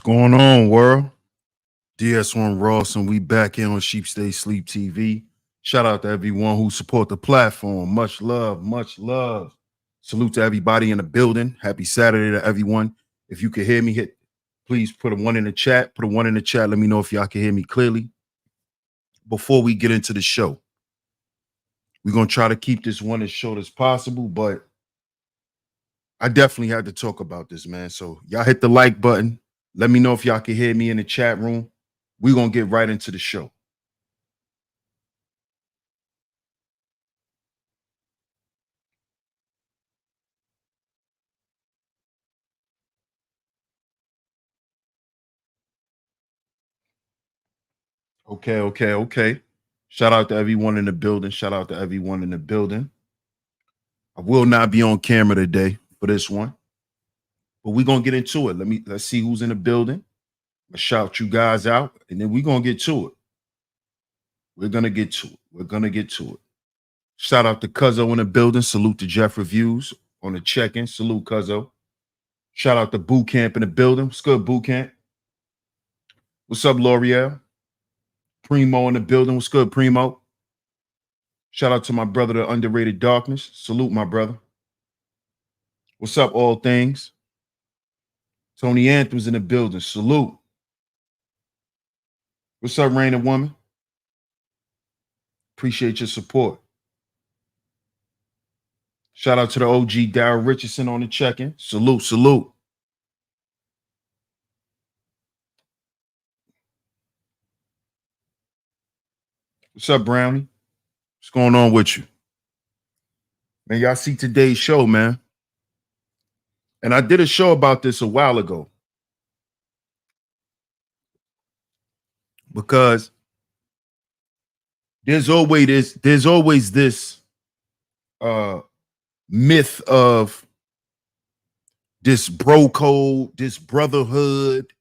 Going on, world? DS1 Ross, and we back here on SHEEPSTAYSLEEPTV. Shout out to everyone who support the platform. Much love, much love. Salute to everybody in the building. Happy Saturday to everyone. If you can hear me, please put a one in the chat. Put a one in the chat. Let me know if y'all can hear me clearly. Before we get into the show, we're going to try to keep this one as short as possible, but I definitely had to talk about this, man. So y'all hit the like button. Let me know if y'all can hear me in the chat room. We're going to get right into the show. Okay. Shout out to everyone in the building. I will not be on camera today for this one, but we're going to get into it. Let's see who's in the building. I'll shout you guys out, and then we're going to get to it. We're going to get to it. Shout out to Cuzzo in the building. Salute to Jeff Reviews on the check-in. Salute, Cuzzo. Shout out to Boot Camp in the building. What's good, Boot Camp? What's up, L'Oreal? Primo in the building. What's good, Primo? Shout out to my brother, the Underrated Darkness. Salute, my brother. What's up, All Things? Tony Anthem's in the building. Salute. What's up, Rain and Woman? Appreciate your support. Shout out to the OG Darryl Richardson on the check-in. Salute. What's up, Brownie? What's going on with you? Man, y'all see today's show, man. And I did a show about this a while ago. Because there's always this myth of this bro code, this brotherhood,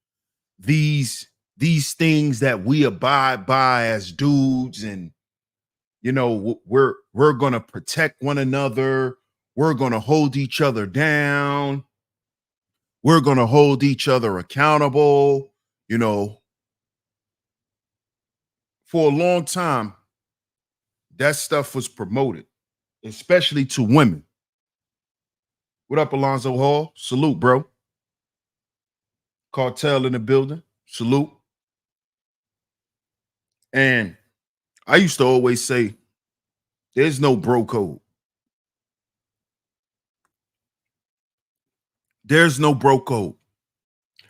these things that we abide by as dudes, and we're gonna protect one another, we're gonna hold each other down, we're gonna hold each other accountable. For a long time, that stuff was promoted, especially to women. What up, Alonzo Hall? Salute, bro. Cartel in the building. Salute. And I used to always say, there's no bro code. There's no bro code.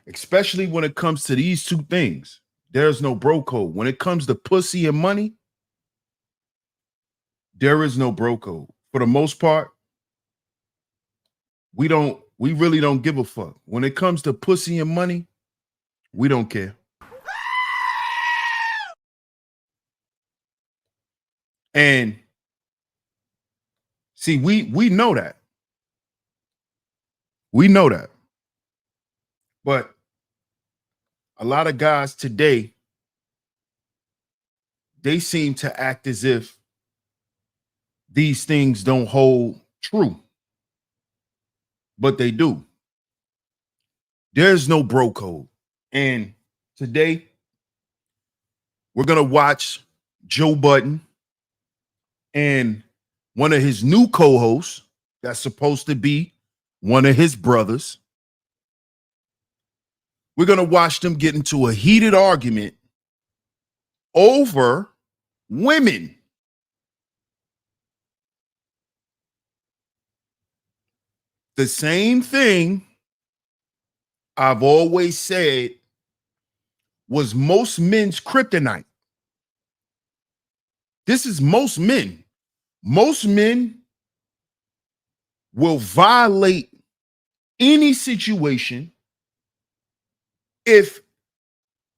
Especially when it comes to these two things. There's no bro code. When it comes to pussy and money, there is no bro code. For the most part, we really don't give a fuck. When it comes to pussy and money, we don't care. And see, we know that. We know that. But a lot of guys today, they seem to act as if these things don't hold true. But they do. There's no bro code. And today, we're going to watch Joe Budden and one of his new co-hosts that's supposed to be one of his brothers. We're going to watch them get into a heated argument over women. The same thing I've always said was most men's kryptonite. This is most men. Most men will violate any situation if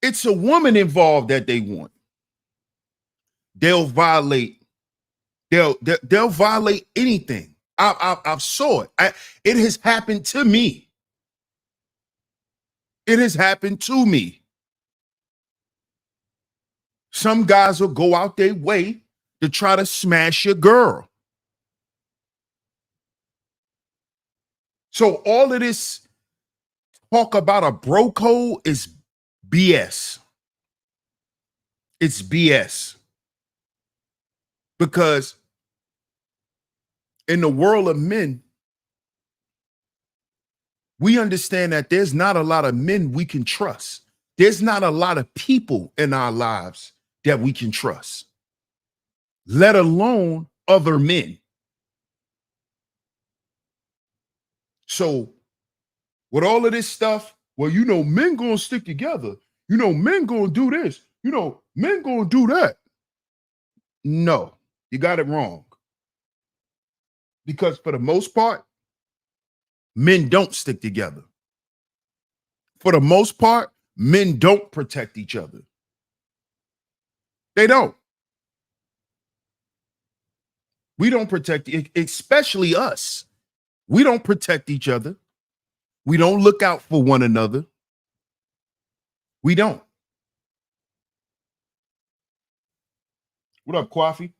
it's a woman involved that they want. They'll violate anything. I've saw it. It has happened to me. It has happened to me. Some guys will go out their way to try to smash your girl. So all of this talk about a bro code is BS. It's BS. Because in the world of men, we understand that there's not a lot of men we can trust. There's not a lot of people in our lives that we can trust, let alone other men. So with all of this stuff, well, men gonna stick together. Men gonna do this. Men gonna do that. No, you got it wrong. Because for the most part, men don't stick together. For the most part, men don't protect each other. They don't. We don't protect, especially us. We don't protect each other. We don't look out for one another. We don't. What up, Kwafi?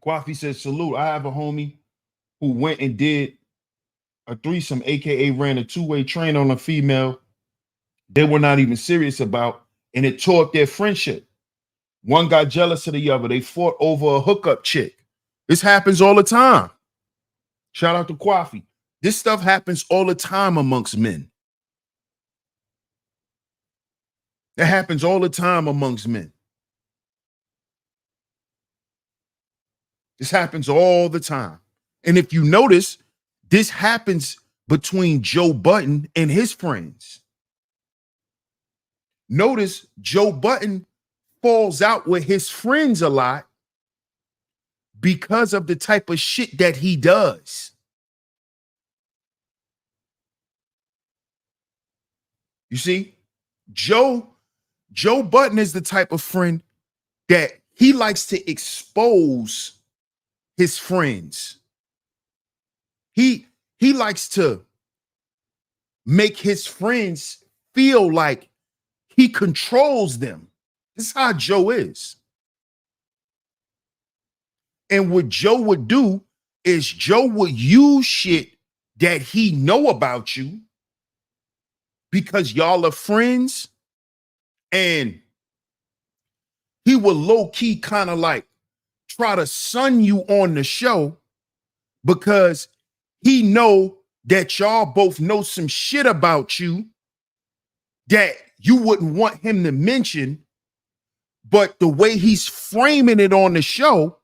Kwafi says, salute. I have a homie who went and did a threesome, aka ran a two-way train on a female they were not even serious about, and it tore up their friendship. One got jealous of the other. They fought over a hookup chick. This happens all the time. Shout out to Kwafi. This stuff happens all the time amongst men. It happens all the time amongst men. This happens all the time. And if you notice, this happens between Joe Budden and his friends. Notice Joe Budden falls out with his friends a lot because of the type of shit that he does. You see, Joe Budden is the type of friend that he likes to expose his friends. He likes to make his friends feel like he controls them. This is how Joe is. And what Joe would do is Joe would use shit that he know about you because y'all are friends, and he would low-key kind of like try to sun you on the show because he know that y'all both know some shit about you that you wouldn't want him to mention, but the way he's framing it on the show,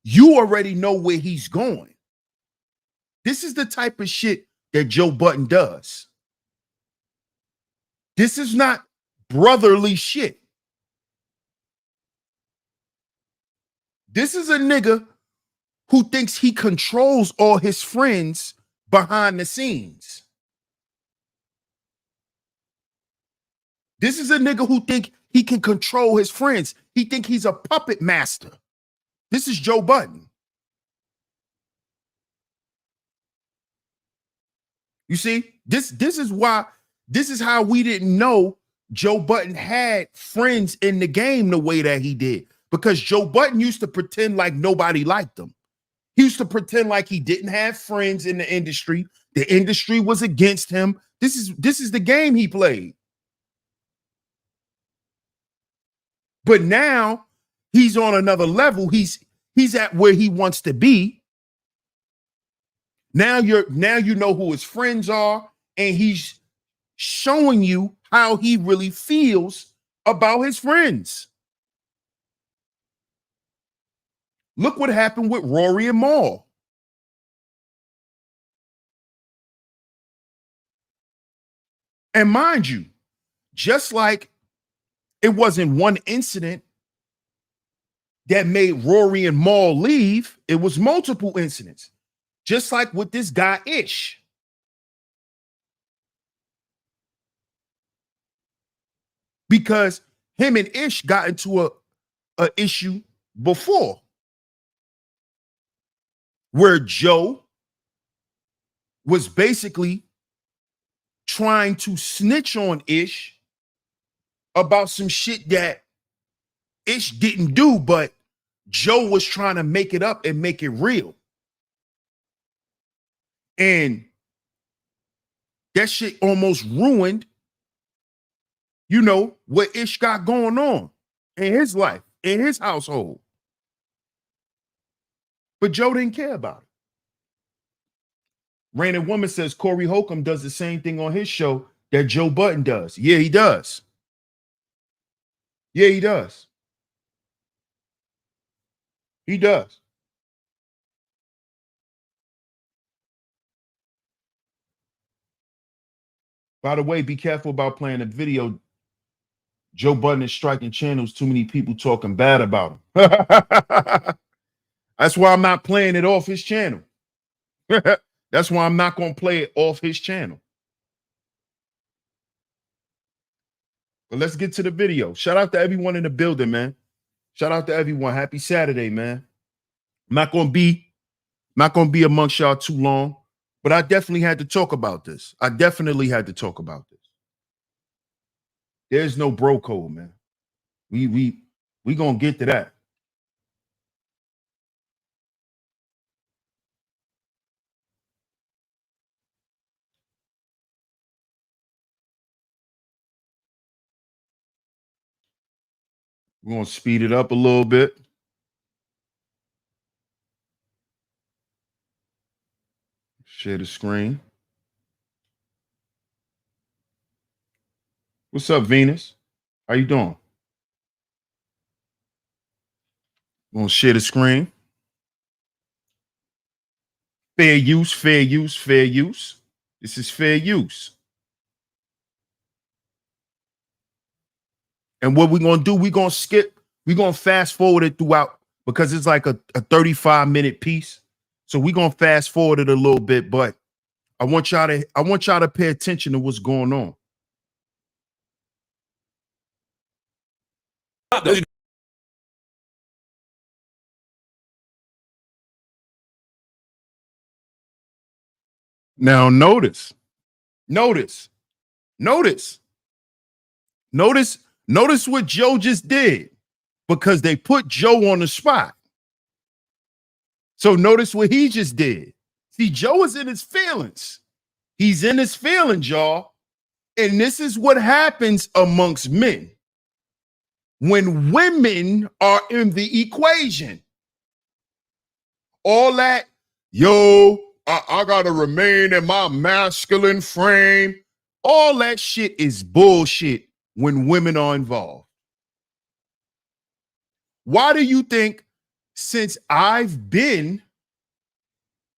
you already know where he's going. This is the type of shit that Joe Budden does. This is not brotherly shit. This is a nigga who thinks he controls all his friends behind the scenes. This is a nigga who think he can control his friends. He think he's a puppet master. This is Joe Budden. You see, this is how we didn't know Joe Budden had friends in the game the way that he did, because Joe Budden used to pretend like nobody liked him. He used to pretend like he didn't have friends in the industry. The industry was against him. This is the game he played. But now he's on another level. He's at where he wants to be. Now you know who his friends are, and he's showing you how he really feels about his friends. Look what happened with Rory and Mal. And mind you, just like it wasn't one incident that made Rory and Mal leave, it was multiple incidents. Just like with this guy, Ish. Because him and Ish got into a issue before where Joe was basically trying to snitch on Ish about some shit that Ish didn't do, but Joe was trying to make it up and make it real. And That shit almost ruined, you know, what Ish got going on in his life, in his household. But Joe didn't care about it. Rain and Woman says Corey Holcomb does the same thing on his show that Joe Budden does. Yeah, he does. Yeah, he does. He does. By the way, be careful about playing a video. Joe Budden is striking channels. Too many people talking bad about him. That's why I'm not playing it off his channel. That's why I'm not going to play it off his channel. But let's get to the video. Shout out to everyone in the building, man. Shout out to everyone. Happy Saturday, man. I'm not going to be amongst y'all too long, but I definitely had to talk about this. There's no bro code, man. We going to get to that. We're going to speed it up a little bit. Share the screen. What's up, Venus? How you doing? We're going to share the screen. Fair use, fair use, fair use. This is fair use. And what we're going to do, we're going to fast forward it throughout because it's like a 35-minute piece. So we're going to fast forward it a little bit, but I want y'all to pay attention to what's going on. Now notice what Joe just did, because they put Joe on the spot. So notice what he just did. See, Joe is in his feelings. He's in his feelings, y'all. And this is what happens amongst men when women are in the equation. All that, yo, I gotta remain in my masculine frame. All that shit is bullshit when women are involved. Why do you think, since I've been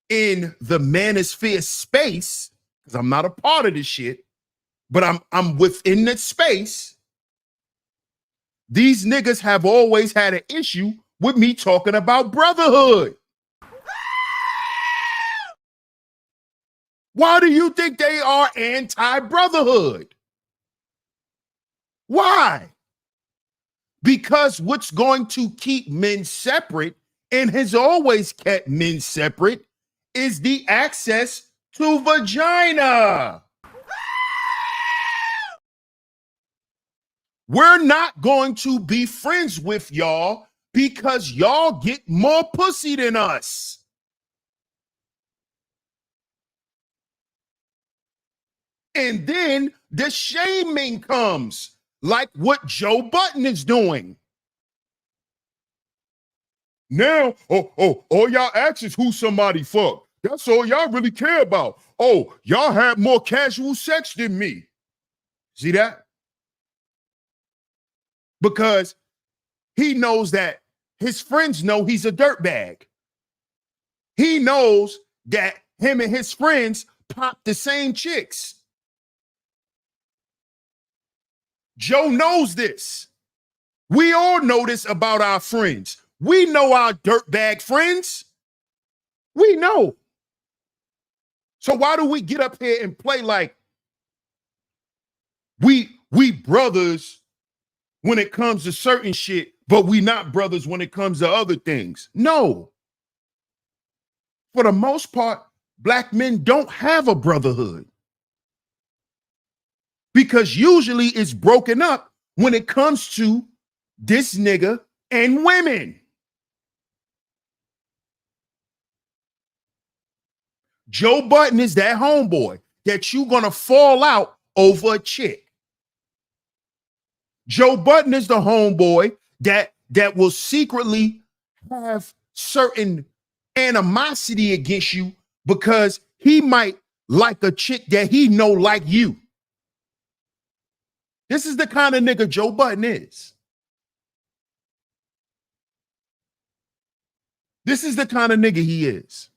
in the manosphere space, because I'm not a part of this shit, but I'm within that space, these niggas have always had an issue with me talking about brotherhood? Why do you think they are anti-brotherhood? Why? Because what's going to keep men separate, and has always kept men separate, is the access to vagina. We're not going to be friends with y'all because y'all get more pussy than us. And then the shaming comes, like what Joe Budden is doing. Now, all y'all ask is who somebody fucked. That's all y'all really care about. Oh, y'all had more casual sex than me. See that? Because he knows that his friends know he's a dirtbag. He knows that him and his friends pop the same chicks. Joe knows this. We all know this about our friends. We know our dirtbag friends. We know. So why do we get up here and play like we brothers when it comes to certain shit, but we not brothers when it comes to other things? No. For the most part, black men don't have a brotherhood, because usually it's broken up when it comes to this nigga and women. Joe Budden is that homeboy. that you're going to fall out over a chick. Joe Budden is the homeboy that will secretly have certain animosity against you because he might like a chick that he know like you. This is the kind of nigga Joe Budden is. This is the kind of nigga he is.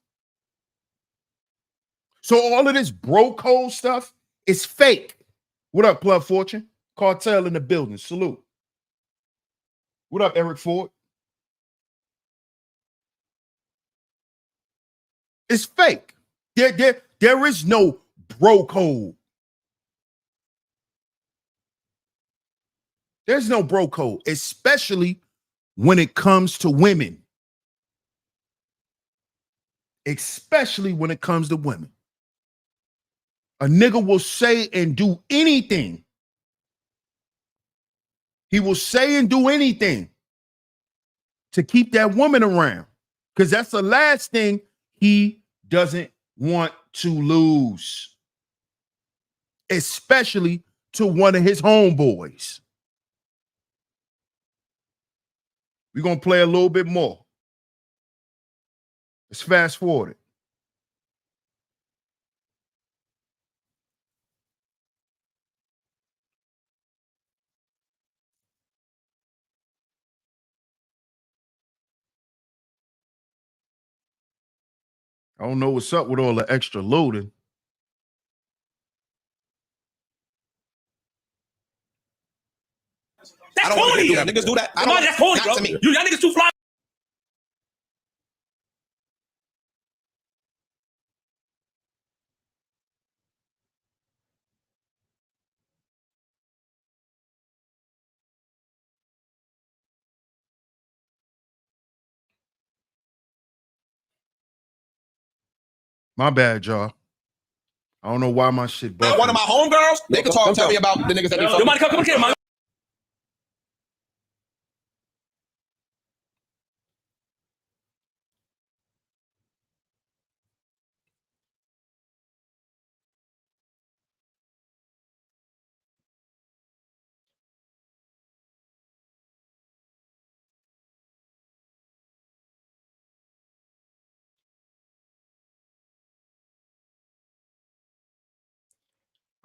So all of this bro code stuff is fake. What up, Plug Fortune? Cartel in the building. Salute. What up, Eric Ford? It's fake. There is no bro code. There's no bro code, especially when it comes to women. Especially when it comes to women. A nigga will say and do anything. He will say and do anything to keep that woman around, because that's the last thing he doesn't want to lose, especially to one of his homeboys. We're going to play a little bit more. Let's fast forward it. I don't know what's up with all the extra loading. That's corny. Niggas do that. That's corny, bro. You y'all niggas too fly. My bad, y'all. I don't know why my shit bugged. One of my homegirls, they could tell me about the niggas that they fuck. Nobody come here, man.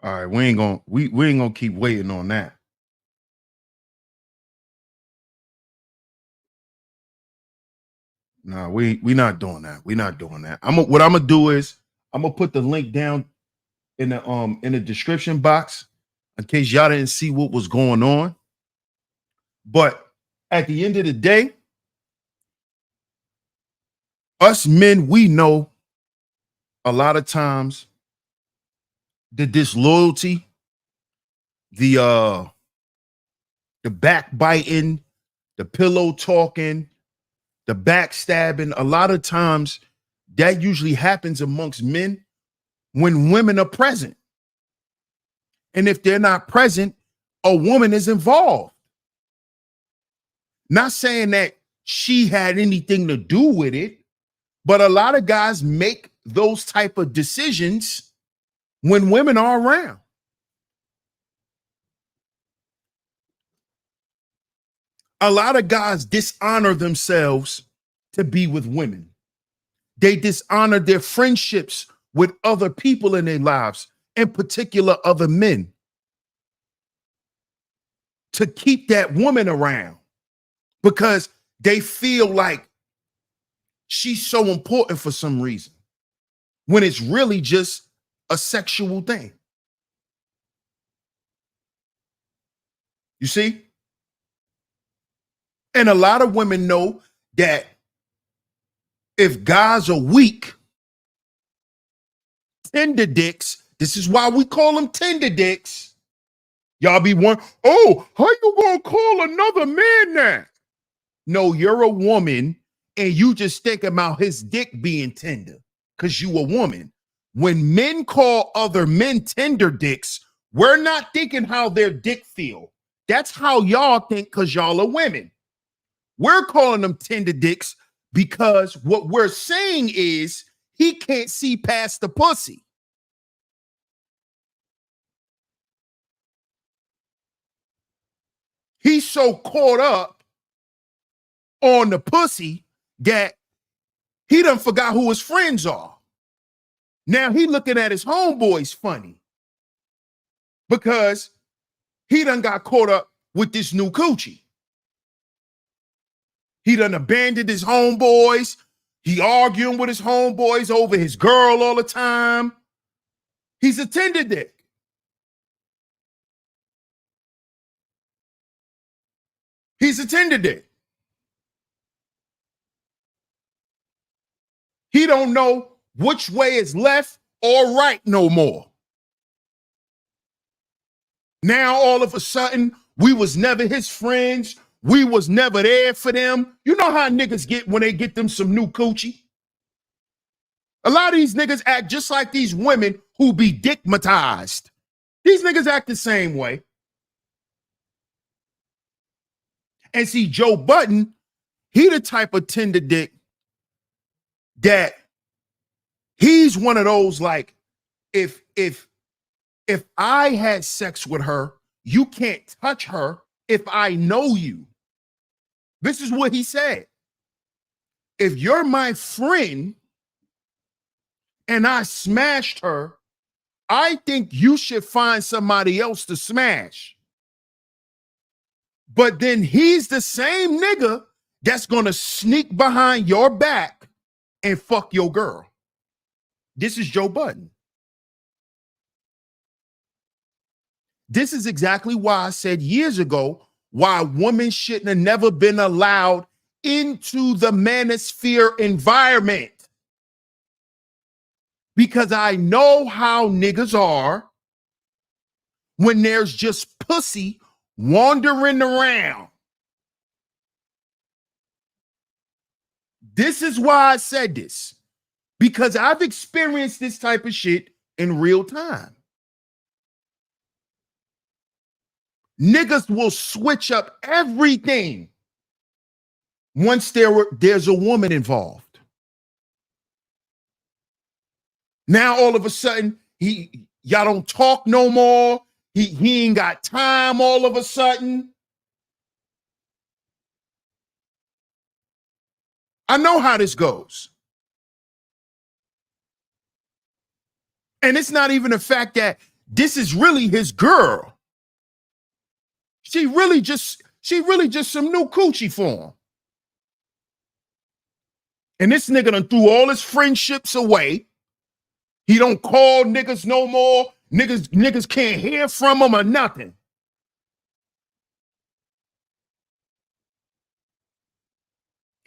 All right, we ain't gonna keep waiting on that. Nah, we not doing that. We not doing that. What I'm gonna do is I'm gonna put the link down in the description box in case y'all didn't see what was going on. But at the end of the day, us men, we know a lot of times the disloyalty, the backbiting, the pillow talking, the backstabbing, a lot of times that usually happens amongst men when women are present. And if they're not present, a woman is involved. Not saying that she had anything to do with it, but a lot of guys make those type of decisions when women are around. A lot of guys dishonor themselves to be with women. They dishonor their friendships with other people in their lives, in particular other men, to keep that woman around because they feel like she's so important for some reason, when it's really just a sexual thing. You see? And a lot of women know that if guys are weak, tender dicks, this is why we call them tender dicks. Y'all be wondering, oh, how you gonna call another man that? No, you're a woman and you just think about his dick being tender because you a woman. When men call other men tender dicks, we're not thinking how their dick feel. That's how y'all think because y'all are women. We're calling them tender dicks because what we're saying is he can't see past the pussy. he's so caught up on the pussy that he done forgot who his friends are. Now he looking at his homeboys funny because he done got caught up with this new coochie. He done abandoned his homeboys. He arguing with his homeboys over his girl all the time. He's a tender dick. He's a tender dick. He don't know which way is left or right no more. Now all of a sudden, we was never his friends. We was never there for them. You know how niggas get when they get them some new coochie? A lot of these niggas act just like these women who be dickmatized. These niggas act the same way. And see, Joe Budden, he the type of tender dick that he's one of those like, if I had sex with her, you can't touch her if I know you. This is what he said. If you're my friend and I smashed her, I think you should find somebody else to smash. But then he's the same nigga that's gonna sneak behind your back and fuck your girl. This is Joe Budden. This is exactly why I said years ago why women shouldn't have never been allowed into the manosphere environment. Because I know how niggas are when there's just pussy wandering around. This is why I said this. Because I've experienced this type of shit in real time. Niggas will switch up everything once there's a woman involved. Now all of a sudden, y'all don't talk no more. He ain't got time all of a sudden. I know how this goes. And it's not even the fact that this is really his girl. She really just some new coochie for him. And this nigga done threw all his friendships away. He don't call niggas no more. Niggas can't hear from him or nothing.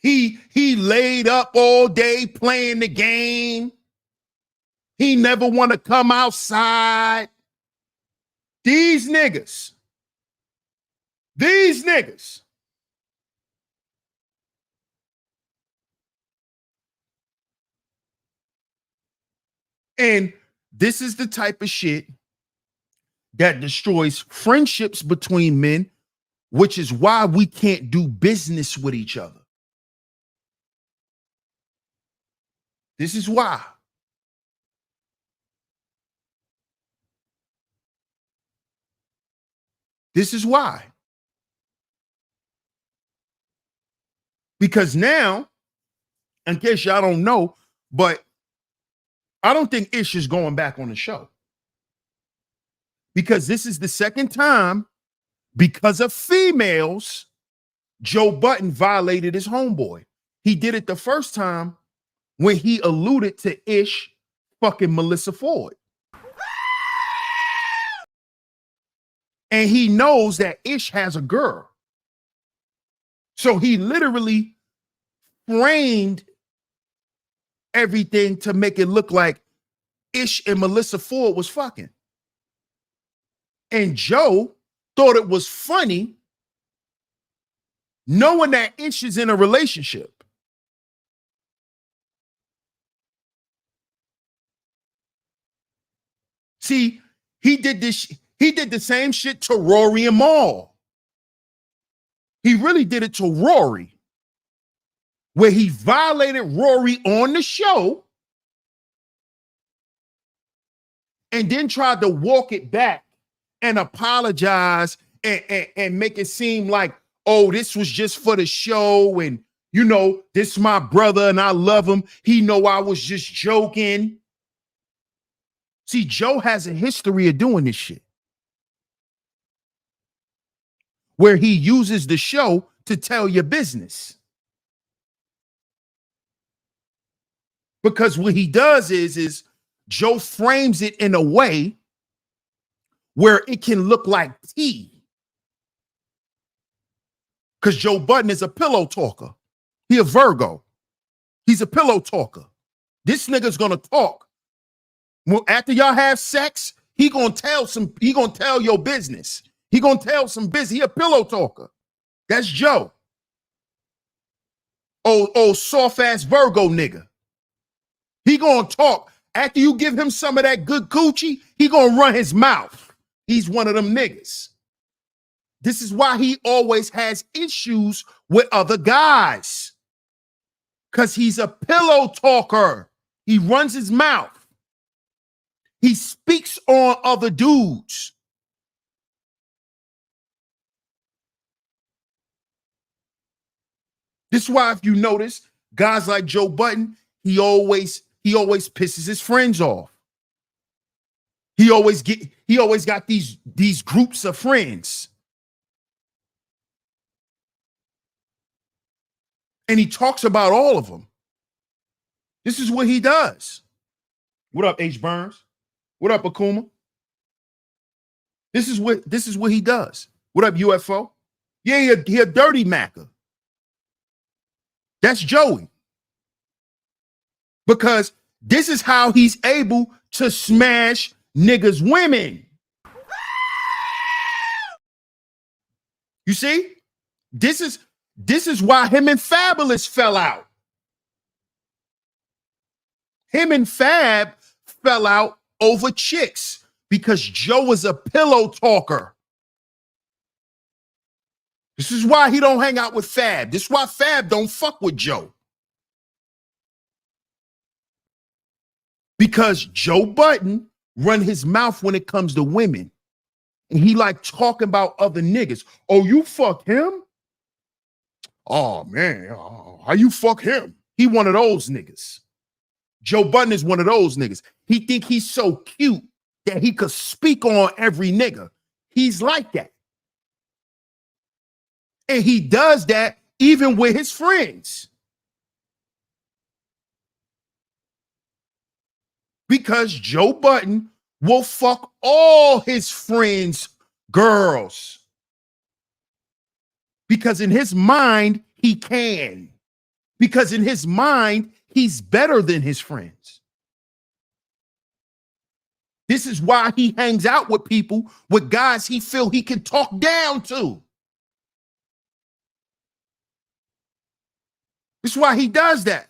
He laid up all day playing the game. He never want to come outside. These niggas. And this is the type of shit that destroys friendships between men, which is why we can't do business with each other. This is why. This is why. Because now, in case y'all don't know, but I don't think Ish is going back on the show. Because this is the second time, because of females, Joe Budden violated his homeboy. He did it the first time when he alluded to Ish fucking Melissa Ford. And he knows that Ish has a girl. So he literally framed everything to make it look like Ish and Melissa Ford was fucking. And Joe thought it was funny knowing that Ish is in a relationship. See, he did the same shit to Rory and Mal. He really did it to Rory, where he violated Rory on the show and then tried to walk it back and apologize and make it seem like, oh, this was just for the show, and you know, this my brother and I love him. He know I was just joking. See, Joe has a history of doing this shit, where he uses the show to tell your business. Because what he does is Joe frames it in a way where it can look like tea. Because Joe Budden is a pillow talker. He a Virgo. He's a pillow talker. This nigga's gonna talk. Well, after y'all have sex, he gonna tell your business. He gonna tell some business. He a pillow talker. That's Joe. Oh, soft ass Virgo nigga. He gonna talk. After you give him some of that good coochie, he gonna run his mouth. He's one of them niggas. This is why he always has issues with other guys. Because he's a pillow talker. He runs his mouth. He speaks on other dudes. This is why, if you notice, guys like Joe Budden, he always pisses his friends off. He always got these groups of friends. And he talks about all of them. This is what he does. What up, H. Burns? What up, Akuma? This is what he does. What up, UFO? Yeah, he a dirty macker. That's Joey. Because this is how he's able to smash niggas' women. You see? This is why him and Fabulous fell out. Him and Fab fell out over chicks because Joe was a pillow talker. This is why he don't hang out with Fab. This is why Fab don't fuck with Joe. Because Joe Budden run his mouth when it comes to women. And he like talking about other niggas. Oh, you fuck him? Oh, man. How you fuck him? He one of those niggas. Joe Budden is one of those niggas. He think he's so cute that he could speak on every nigga. He's like that. And he does that even with his friends. Because Joe Budden will fuck all his friends' girls. Because in his mind, he can. Because in his mind, he's better than his friends. This is why he hangs out with people, with guys he feel he can talk down to. This is why he does that.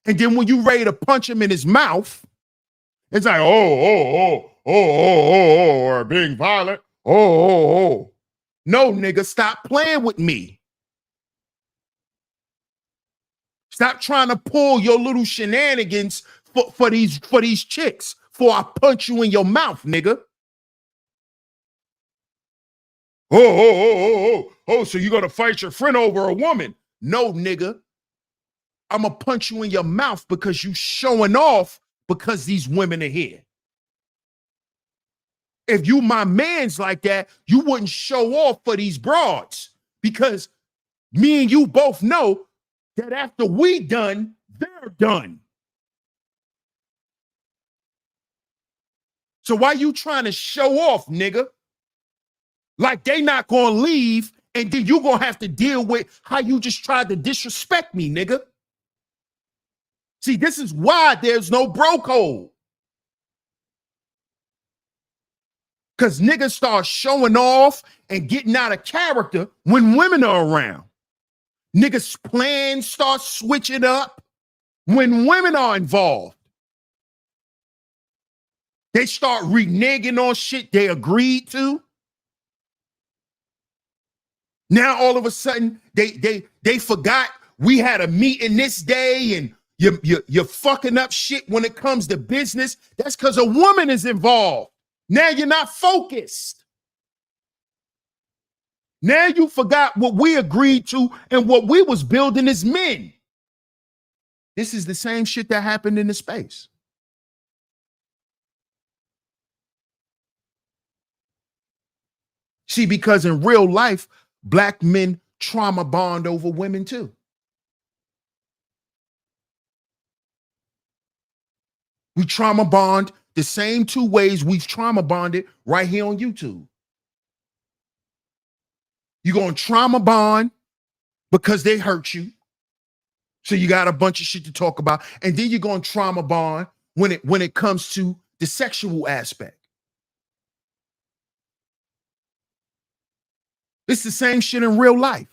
And then when you ready to punch him in his mouth, it's like, or being violent. No, nigga, stop playing with me. Stop trying to pull your little shenanigans for these chicks before I punch you in your mouth, nigga. So you gonna fight your friend over a woman? No, nigga. I'm gonna punch you in your mouth because you showing off because these women are here. If you my mans like that, you wouldn't show off for these broads, because me and you both know that after we done, they're done. So why you trying to show off, nigga? Like they not gonna leave, and then you gonna have to deal with how you just tried to disrespect me, nigga. See, this is why there's no bro code. Because niggas start showing off and getting out of character when women are around. Niggas' plans start switching up when women are involved. They start reneging on shit they agreed to. Now all of a sudden they forgot we had a meeting this day, and you're fucking up shit when it comes to business. That's because a woman is involved. Now you're not focused. Now you forgot what we agreed to and what we was building as men. This is the same shit that happened in the space. See, because in real life, black men trauma bond over women too. We trauma bond the same two ways we've trauma bonded right here on YouTube. You're going to trauma bond because they hurt you. So you got a bunch of shit to talk about. And then you're going to trauma bond when it comes to the sexual aspect. It's the same shit in real life.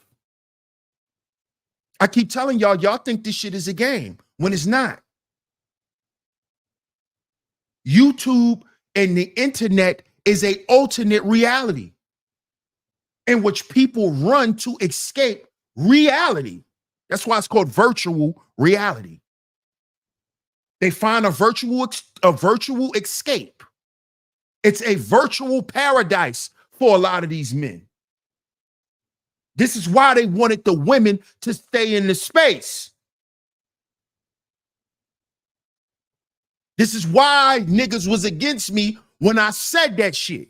I keep telling y'all think this shit is a game when it's not. YouTube and the internet is an alternate reality in which people run to escape reality. That's why it's called virtual reality. They find a virtual escape. It's a virtual paradise for a lot of these men. This is why they wanted the women to stay in the space. This is why niggas was against me when I said that shit.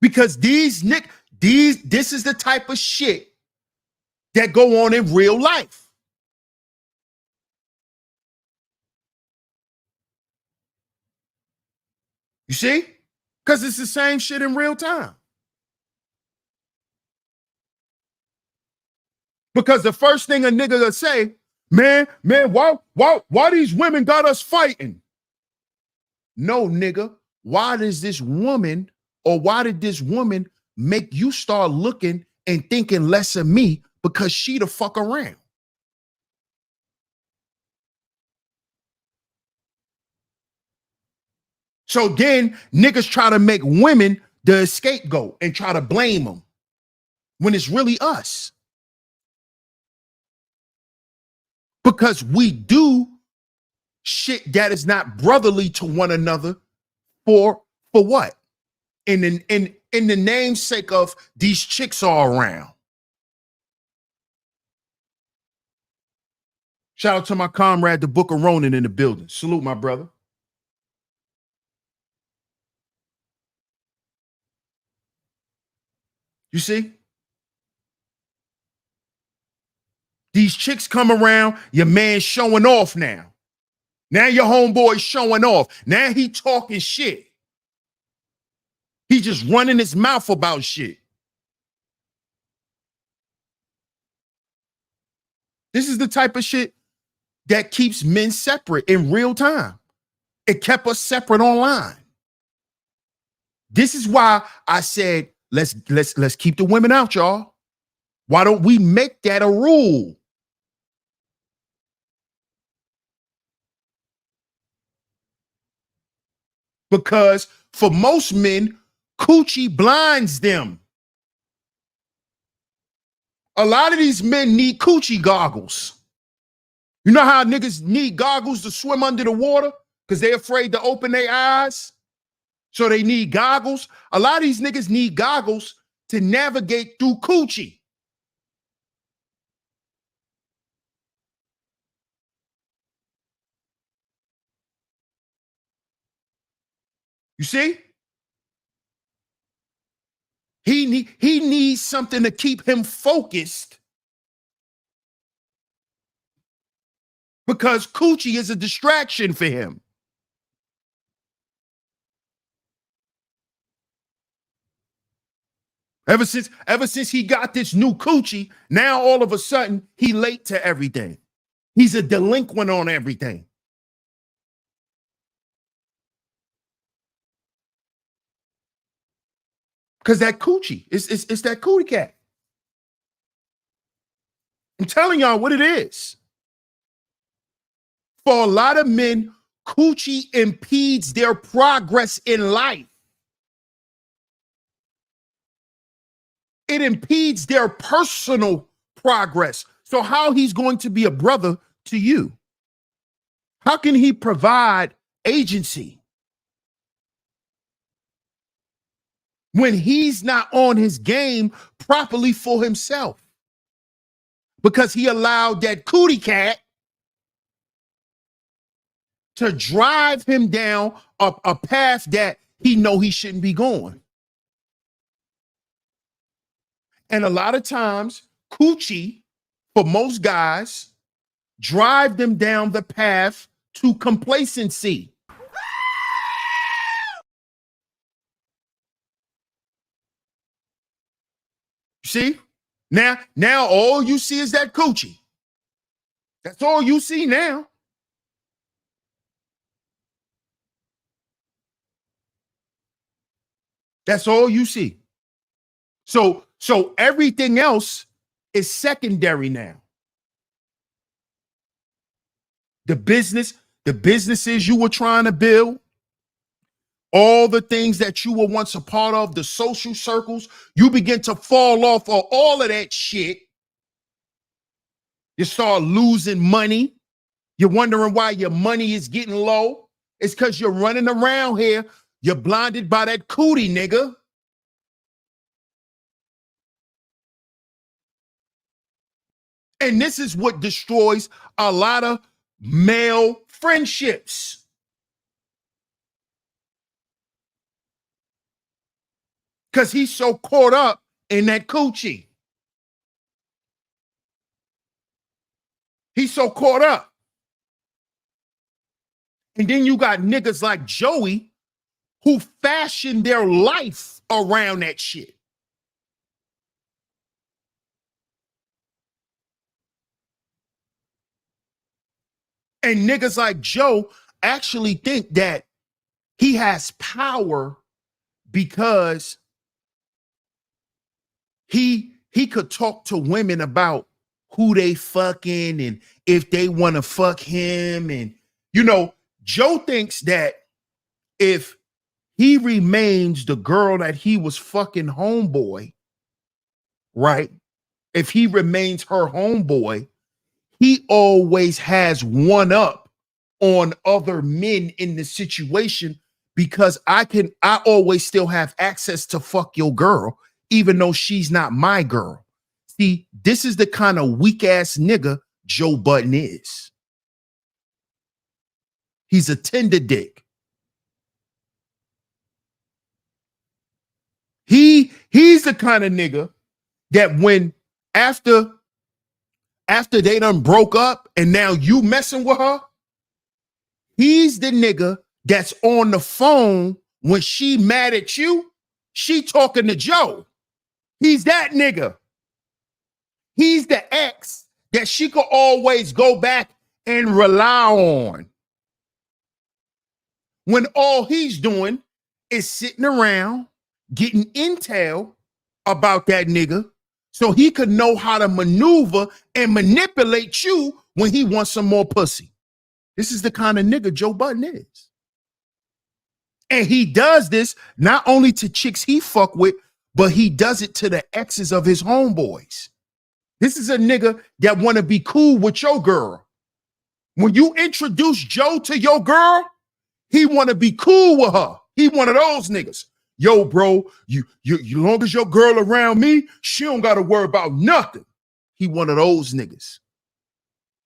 Because this is the type of shit that go on in real life. You see? Because it's the same shit in real time. Because the first thing a nigga will say, man, why these women got us fighting? No, nigga, why did this woman make you start looking and thinking less of me because she the fuck around? So then niggas try to make women the scapegoat and try to blame them when it's really us. Because we do shit that is not brotherly to one another for what? In the namesake of these chicks are around. Shout out to my comrade, the Book of Ronan, in the building. Salute, my brother. You see? These chicks come around, your man showing off now. Now your homeboy showing off. Now he talking shit. He just running his mouth about shit. This is the type of shit that keeps men separate in real time. It kept us separate online. This is why I said, let's keep the women out, y'all. Why don't we make that a rule? Because for most men, coochie blinds them. A lot of these men need coochie goggles. You know how niggas need goggles to swim under the water because they're afraid to open their eyes? So they need goggles. A lot of these niggas need goggles to navigate through coochie. You see? He needs something to keep him focused because coochie is a distraction for him. Ever since he got this new coochie, now all of a sudden he late to everything. He's a delinquent on everything. Because that coochie, it's that cootie cat. I'm telling y'all what it is. For a lot of men, coochie impedes their progress in life. It impedes their personal progress. So how he's going to be a brother to you? How can he provide agency? when he's not on his game properly for himself because he allowed that cootie cat to drive him down a path that he know he shouldn't be going. And a lot of times, coochie, for most guys, drive them down the path to complacency. See? Now all you see is that coochie. That's all you see now. That's all you see. So everything else is secondary now. The businesses you were trying to build, all the things that you were once a part of, the social circles, you begin to fall off of all of that shit. You start losing money. You're wondering why your money is getting low. It's because you're running around here. You're blinded by that cootie, nigga. And this is what destroys a lot of male friendships. Because he's so caught up in that coochie. He's so caught up. And then you got niggas like Joey who fashion their life around that shit. And niggas like Joe actually think that he has power because he could talk to women about who they fucking and if they want to fuck him. And, you know, Joe thinks that if he remains the girl that he was fucking homeboy, right? If he remains her homeboy, he always has one up on other men in the situation because I always still have access to fuck your girl, even though she's not my girl. See, this is the kind of weak ass nigga Joe Budden is. He's a tender dick. He's the kind of nigga that when after they done broke up and now you messing with her, he's the nigga that's on the phone when she mad at you, she talking to Joe. He's that nigga. He's the ex that she could always go back and rely on. When all he's doing is sitting around getting intel about that nigga so he could know how to maneuver and manipulate you when he wants some more pussy. This is the kind of nigga Joe Budden is. And he does this not only to chicks he fuck with, but he does it to the exes of his homeboys. This is a nigga that want to be cool with your girl. When you introduce Joe to your girl, he want to be cool with her. He one of those niggas. Yo, bro, you long as your girl around me, she don't got to worry about nothing. He one of those niggas.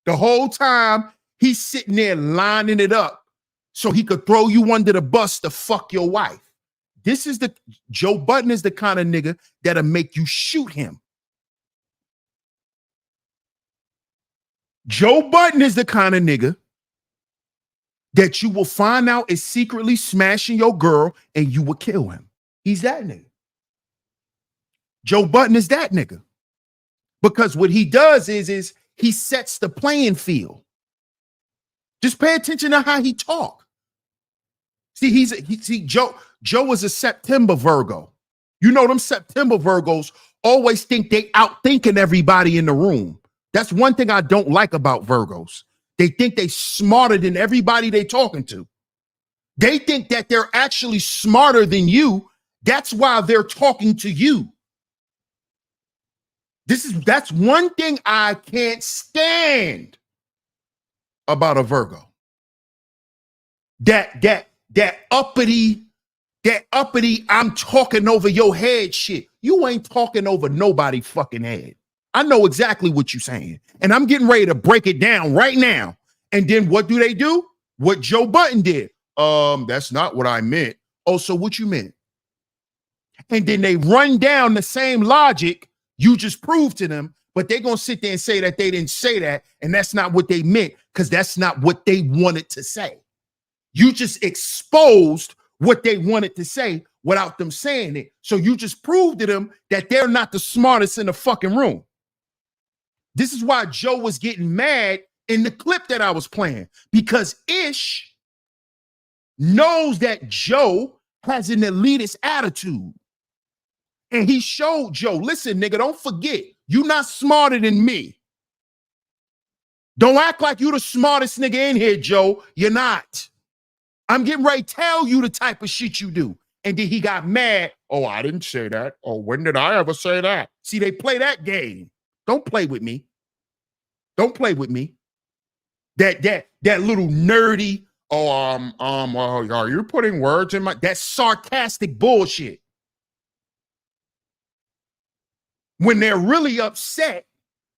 The whole time he's sitting there lining it up so he could throw you under the bus to fuck your wife. Joe Budden is the kind of nigga that'll make you shoot him. Joe Budden is the kind of nigga that you will find out is secretly smashing your girl and you will kill him. He's that nigga. Joe Budden is that nigga. Because what he does is he sets the playing field. Just pay attention to how he talk. See, Joe is a September Virgo. You know them September Virgos always think they outthinking everybody in the room. That's one thing I don't like about Virgos. They think they smarter than everybody they talking to. They think that they're actually smarter than you. That's why they're talking to you. That's one thing I can't stand about a Virgo. That uppity, that uppity, I'm talking over your head shit. You ain't talking over nobody fucking head. I know exactly what you're saying. And I'm getting ready to break it down right now. And then what do? What Joe Budden did. That's not what I meant. Oh, so what you meant? And then they run down the same logic you just proved to them, but they're going to sit there and say that they didn't say that, and that's not what they meant, because that's not what they wanted to say. You just exposed what they wanted to say without them saying it. So you just proved to them that they're not the smartest in the fucking room. This is why Joe was getting mad in the clip that I was playing, because Ish knows that Joe has an elitist attitude. And he showed Joe, listen, nigga, don't forget, you're not smarter than me. Don't act like you the smartest nigga in here, Joe. You're not. I'm getting ready to tell you the type of shit you do. And then he got mad. Oh, I didn't say that. Oh, when did I ever say that? See, they play that game. Don't play with me. Don't play with me. That little nerdy, are you putting words in my, that sarcastic bullshit. When they're really upset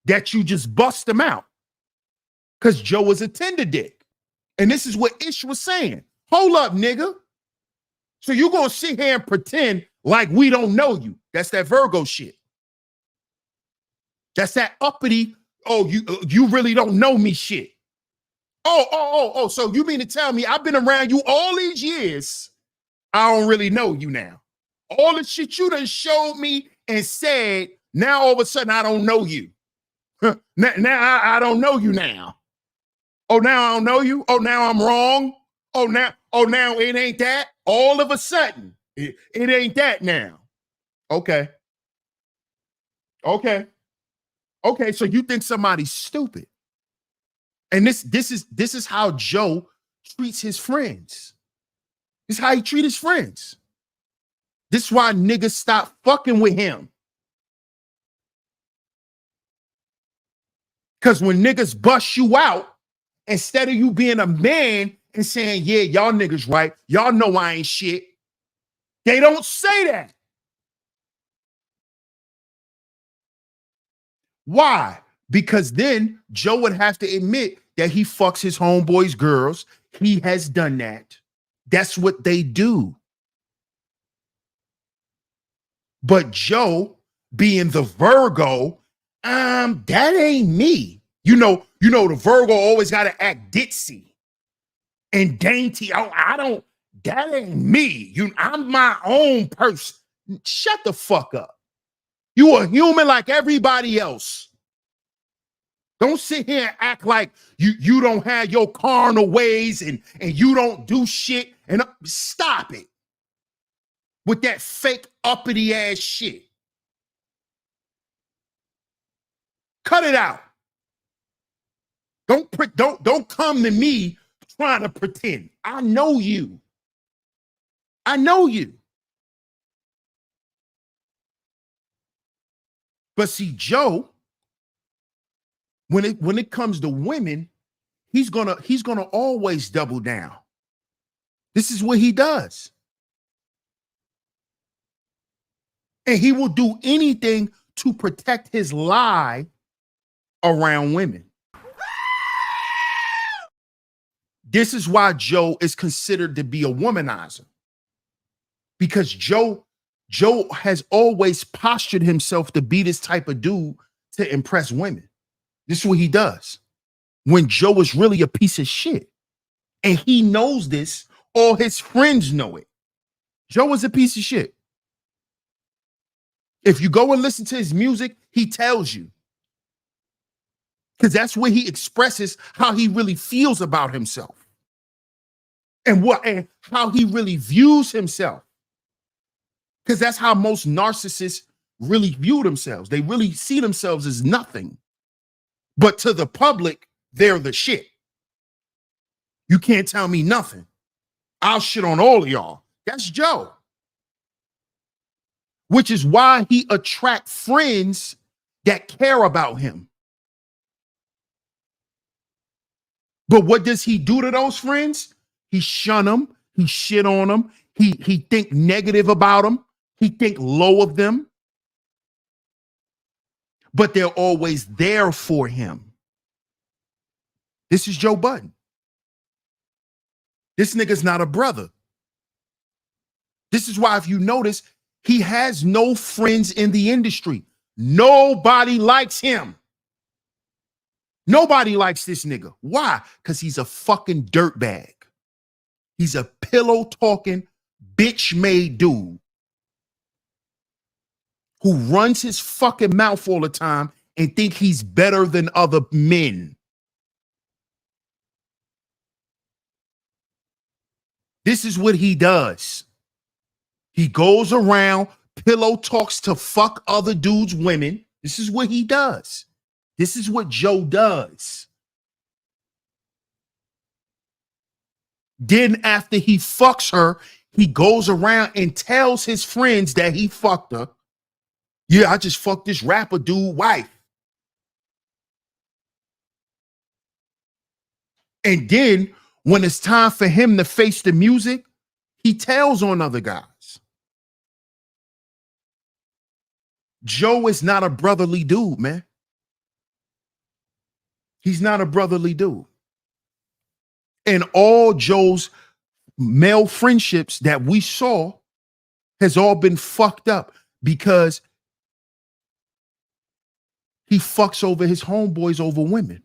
that you just bust them out. Because Joe was a tender dick. And this is what Ish was saying. Hold up, nigga. So you're going to sit here and pretend like we don't know you. That's that Virgo shit. That's that uppity, oh, you really don't know me shit. Oh, so you mean to tell me I've been around you all these years, I don't really know you now. All the shit you done showed me and said, now all of a sudden I don't know you. Now I don't know you now. Oh, now I don't know you. Oh, now I'm wrong. Oh, now it ain't that. All of a sudden, it ain't that now. Okay. So you think somebody's stupid. And this is how Joe treats his friends. This is how he treats his friends. This is why niggas stop fucking with him. Because when niggas bust you out, instead of you being a man and saying, yeah, y'all niggas right, y'all know I ain't shit, they don't say that. Why? Because then Joe would have to admit that he fucks his homeboys' girls. He has done that. That's what they do. But Joe, being the Virgo, that ain't me. You know, the Virgo always got to act ditzy and dainty. Oh, that ain't me. I'm my own person. Shut the fuck up. You a human like everybody else. Don't sit here and act like you don't have your carnal ways and you don't do shit. And stop it with that fake uppity ass shit. Cut it out. Don't come to me trying to pretend. I know you. But see, Joe, when it comes to women, he's gonna always double down. This is what he does. And he will do anything to protect his lie around women. This is why Joe is considered to be a womanizer. Because Joe has always postured himself to be this type of dude to impress women. This is what he does. When Joe is really a piece of shit. And he knows this, all his friends know it. Joe is a piece of shit. If you go and listen to his music, he tells you. Because that's where he expresses how he really feels about himself. And how he really views himself. Because that's how most narcissists really view themselves. They really see themselves as nothing. But to the public, they're the shit. You can't tell me nothing. I'll shit on all of y'all. That's Joe. Which is why he attracts friends that care about him. But what does he do to those friends? He shun them. He shit on them. He think negative about them. He think low of them. But they're always there for him. This is Joe Budden. This nigga's not a brother. This is why, if you notice, he has no friends in the industry. Nobody likes him. Nobody likes this nigga. Why? Because he's a fucking dirtbag. He's a pillow-talking, bitch-made dude who runs his fucking mouth all the time and think he's better than other men. This is what he does. He goes around, pillow talks to fuck other dudes' women. This is what he does. This is what Joe does. Then after he fucks her, he goes around and tells his friends that he fucked her. Yeah, I just fucked this rapper dude wife. And then when it's time for him to face the music, he tells on other guys. Joe is not a brotherly dude, man. He's not a brotherly dude. And all Joe's male friendships that we saw has all been fucked up because he fucks over his homeboys over women.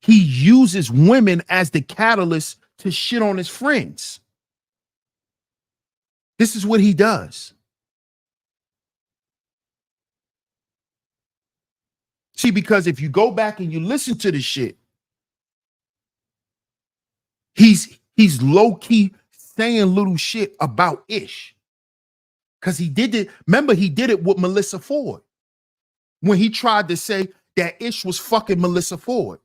He uses women as the catalyst to shit on his friends. This is what he does. See, because if you go back and you listen to the shit, he's low-key saying little shit about Ish. Because he did it. Remember, he did it with Melissa Ford when he tried to say that Ish was fucking Melissa Ford,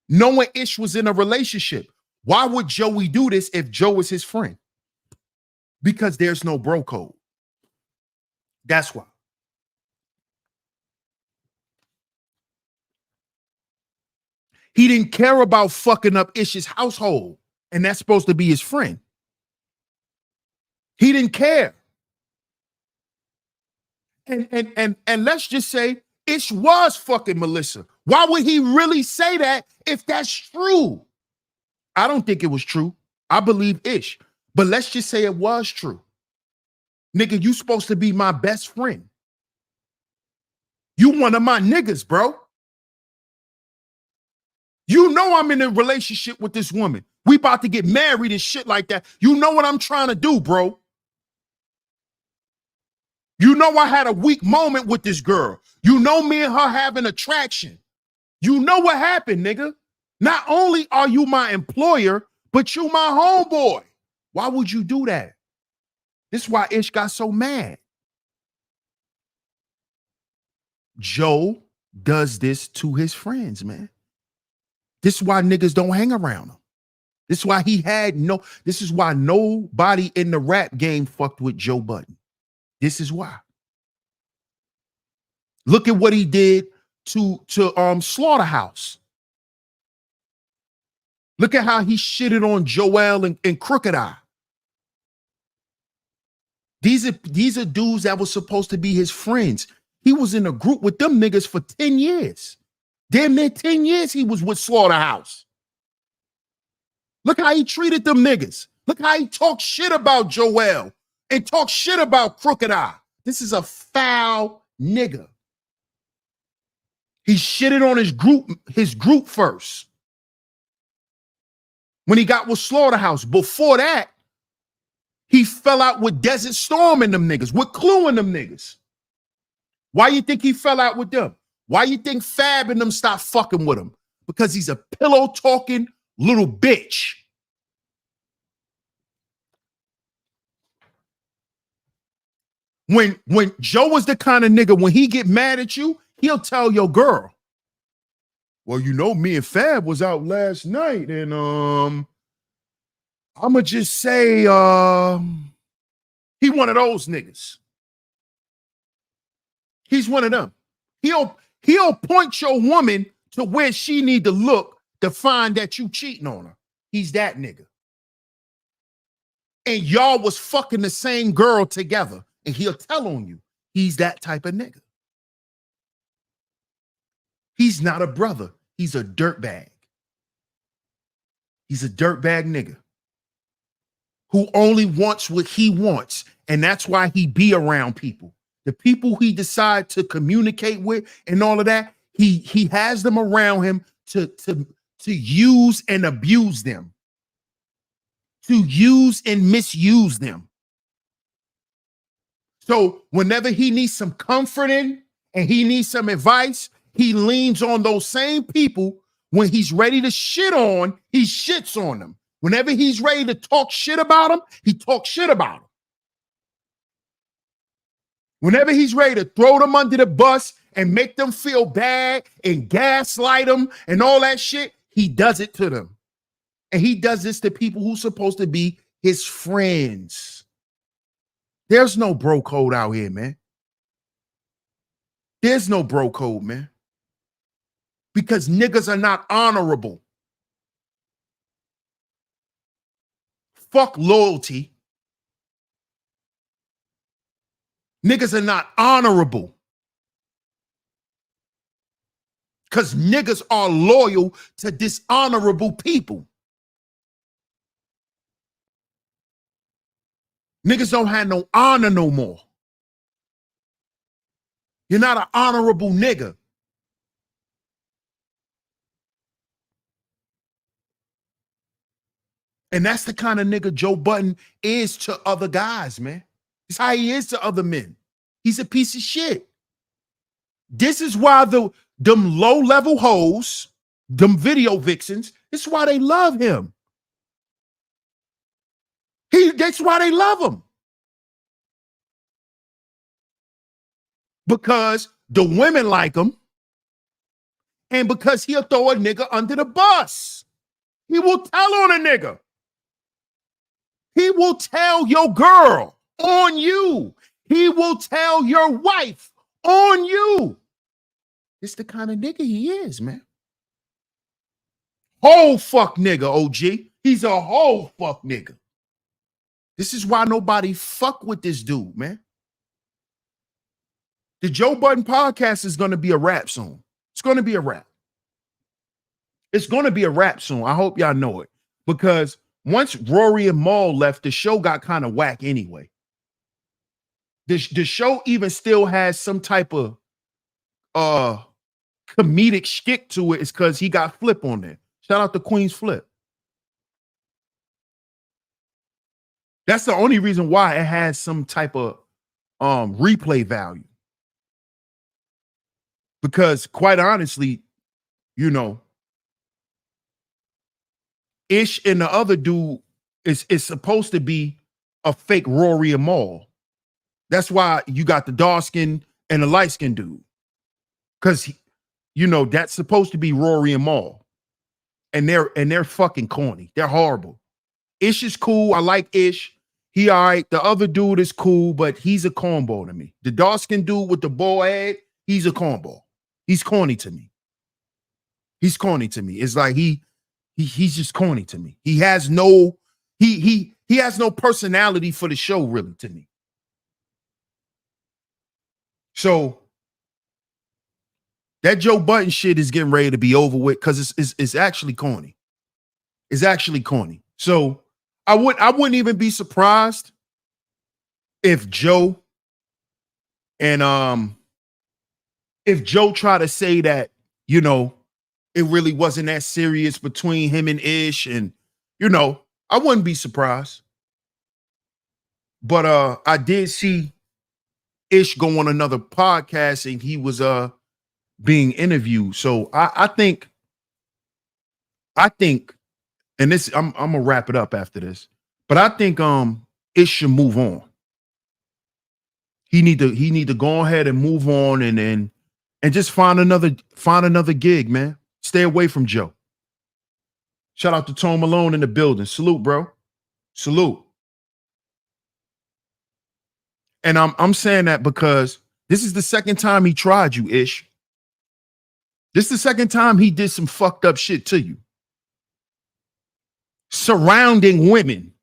knowing Ish was in a relationship. Why would Joey do this if Joe is his friend? Because there's no bro code. That's why. He didn't care about fucking up Ish's household, and that's supposed to be his friend. He didn't care. And let's just say Ish was fucking Melissa. Why would he really say that if that's true? I don't think it was true. I believe Ish. But let's just say it was true. Nigga, you supposed to be my best friend. You one of my niggas, bro. You know I'm in a relationship with this woman. We about to get married and shit like that. You know what I'm trying to do, bro. You know I had a weak moment with this girl. You know me and her having attraction. You know what happened, nigga. Not only are you my employer, but you my homeboy. Why would you do that? This is why Ish got so mad. Joe does this to his friends, man. This is why niggas don't hang around him. This is why this is why nobody in the rap game fucked with Joe Budden. This is why. Look at what he did to Slaughterhouse. Look at how he shitted on Joel and Crooked Eye. These are dudes that were supposed to be his friends. He was in a group with them niggas for 10 years. Damn near 10 years he was with Slaughterhouse. Look how he treated them niggas. Look how he talked shit about Joel and talked shit about Crooked Eye. This is a foul nigga. He shitted on his group first. When he got with Slaughterhouse. Before that, he fell out with Desert Storm and them niggas, with Clue and them niggas. Why you think he fell out with them? Why you think Fab and them stopped fucking with him? Because he's a pillow-talking little bitch. When Joe was the kind of nigga, when he get mad at you, he'll tell your girl, well, you know, me and Fab was out last night, and I'ma just say he one of those niggas. He's one of them. He'll point your woman to where she need to look to find that you cheating on her. He's that nigga. and y'all was fucking the same girl together, and he'll tell on you. He's that type of nigga. He's not a brother. He's a dirtbag. He's a dirtbag nigga who only wants what he wants, and that's why he be around people. The people he decide to communicate with and all of that, he has them around him to use and abuse them, to use and misuse them. So whenever he needs some comforting and he needs some advice, he leans on those same people. When he's ready to shit on, he shits on them. Whenever he's ready to talk shit about them, he talks shit about them. Whenever he's ready to throw them under the bus and make them feel bad and gaslight them and all that shit, he does it to them. And he does this to people who's supposed to be his friends. There's no bro code out here, man. There's no bro code, man. Because niggas are not honorable. Fuck loyalty. Niggas are not honorable. Because niggas are loyal to dishonorable people. Niggas don't have no honor no more. You're not an honorable nigga. And that's the kind of nigga Joe Budden is to other guys, man. It's how he is to other men. He's a piece of shit. This is why them low-level hoes, them video vixens, it's why they love him. That's why they love him. Because the women like him, and because he'll throw a nigga under the bus. He will tell on a nigga. He will tell your girl on you. He will tell your wife on you. It's the kind of nigga he is, man. Whole fuck nigga, OG. He's a whole fuck nigga. This is why nobody fuck with this dude, man. The Joe Budden podcast is going to be a rap soon. It's going to be a rap. It's going to be a rap soon. I hope y'all know it. Because once Rory and Maul left, the show got kind of whack anyway. The show even still has some type of comedic shtick to it. It's because he got Flip on there. Shout out to Queen's Flip. That's the only reason why it has some type of replay value. Because quite honestly, you know, Ish and the other dude is supposed to be a fake Rory and Maul. That's why you got the dark skin and the light skin dude. Because, you know, that's supposed to be Rory and Maul. And they're fucking corny. They're horrible. Ish is cool. I like Ish. He all right. The other dude is cool, but he's a cornball to me. The dark skin dude with the bald head, he's a cornball. He's corny to me. He's corny to me. It's like he's just corny to me. He has no he has no personality for the show, really, to me. So that Joe Budden shit is getting ready to be over with because it's actually corny. It's actually corny. So I wouldn't even be surprised if Joe and if Joe tried to say that, you know, it really wasn't that serious between him and Ish, and you know, I wouldn't be surprised. But I did see Ish go on another podcast and he was being interviewed. So I think, and this I'm gonna wrap it up after this, but I think Ish should move on. He need to go ahead and move on and just find another gig, man. Stay away from Joe. Shout out to Tone Malone in the building. Salute, bro. Salute. And I'm saying that because this is the second time he tried you, Ish. This is the second time he did some fucked up shit to you. Surrounding women.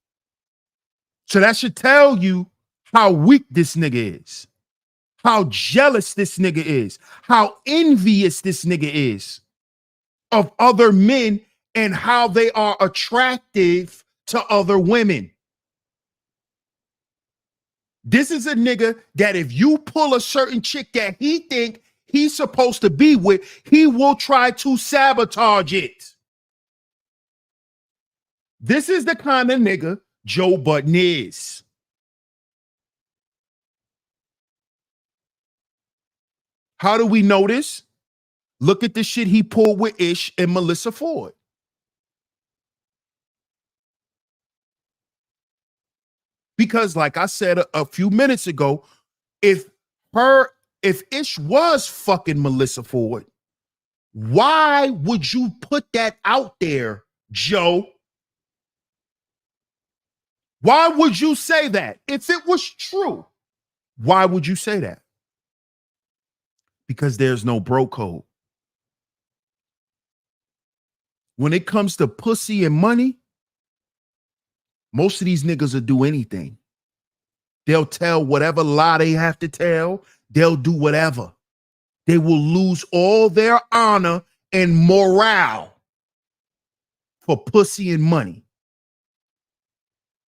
So that should tell you how weak this nigga is, how jealous this nigga is, how envious this nigga is of other men and how they are attractive to other women. This is a nigga that if you pull a certain chick that he think he's supposed to be with, he will try to sabotage it. This is the kind of nigga Joe Budden is. How do we know this? Look at the shit he pulled with Ish and Melissa Ford. Because like I said a few minutes ago, if Ish was fucking Melissa Ford, why would you put that out there, Joe? Why would you say that? If it was true, why would you say that? Because there's no bro code. When it comes to pussy and money, most of these niggas will do anything. They'll tell whatever lie they have to tell. They'll do whatever. They will lose all their honor and morale for pussy and money.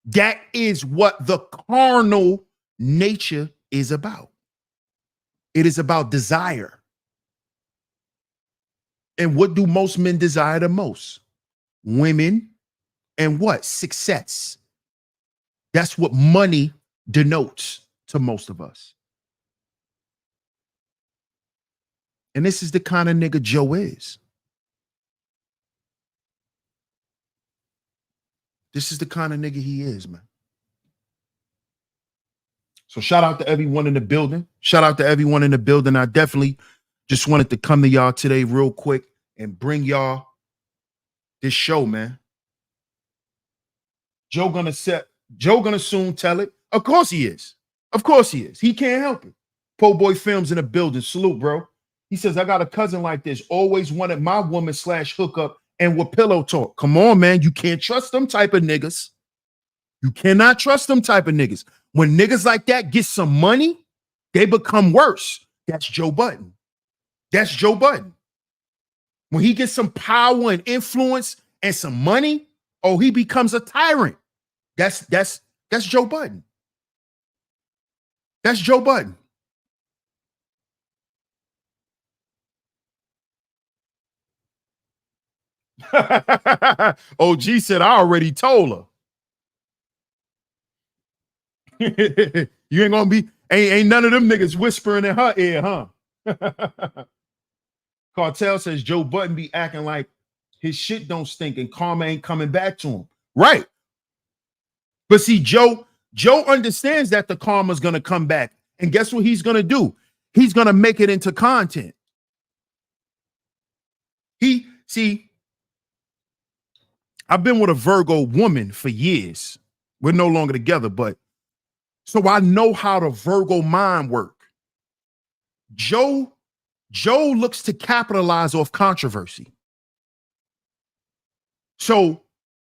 That is what the carnal nature is about. It is about desire. And what do most men desire the most? Women and what? Success. That's what money denotes to most of us. And this is the kind of nigga Joe is. This is the kind of nigga he is, man. So shout out to everyone in the building. Shout out to everyone in the building. I definitely just wanted to come to y'all today real quick and bring y'all this show, man. Joe gonna soon tell it. Of course he is. Of course he is. He can't help it. Po Boy Films in the building. Salute, bro. He says, I got a cousin like this. Always wanted my woman / hookup and with pillow talk. Come on, man. You can't trust them type of niggas. You cannot trust them type of niggas. When niggas like that get some money, they become worse. That's Joe Budden. That's Joe Budden. When he gets some power and influence and some money, oh, he becomes a tyrant. That's Joe Budden. That's Joe Budden. OG said, I already told her. You ain't gonna be, ain't none of them niggas whispering in her ear, huh? Cartel says Joe Budden be acting like his shit don't stink and karma ain't coming back to him. Right. But see, Joe understands that the karma's gonna come back. And guess what he's gonna do? He's gonna make it into content. I've been with a Virgo woman for years. We're no longer together, but so I know how the Virgo mind work. Joe looks to capitalize off controversy. So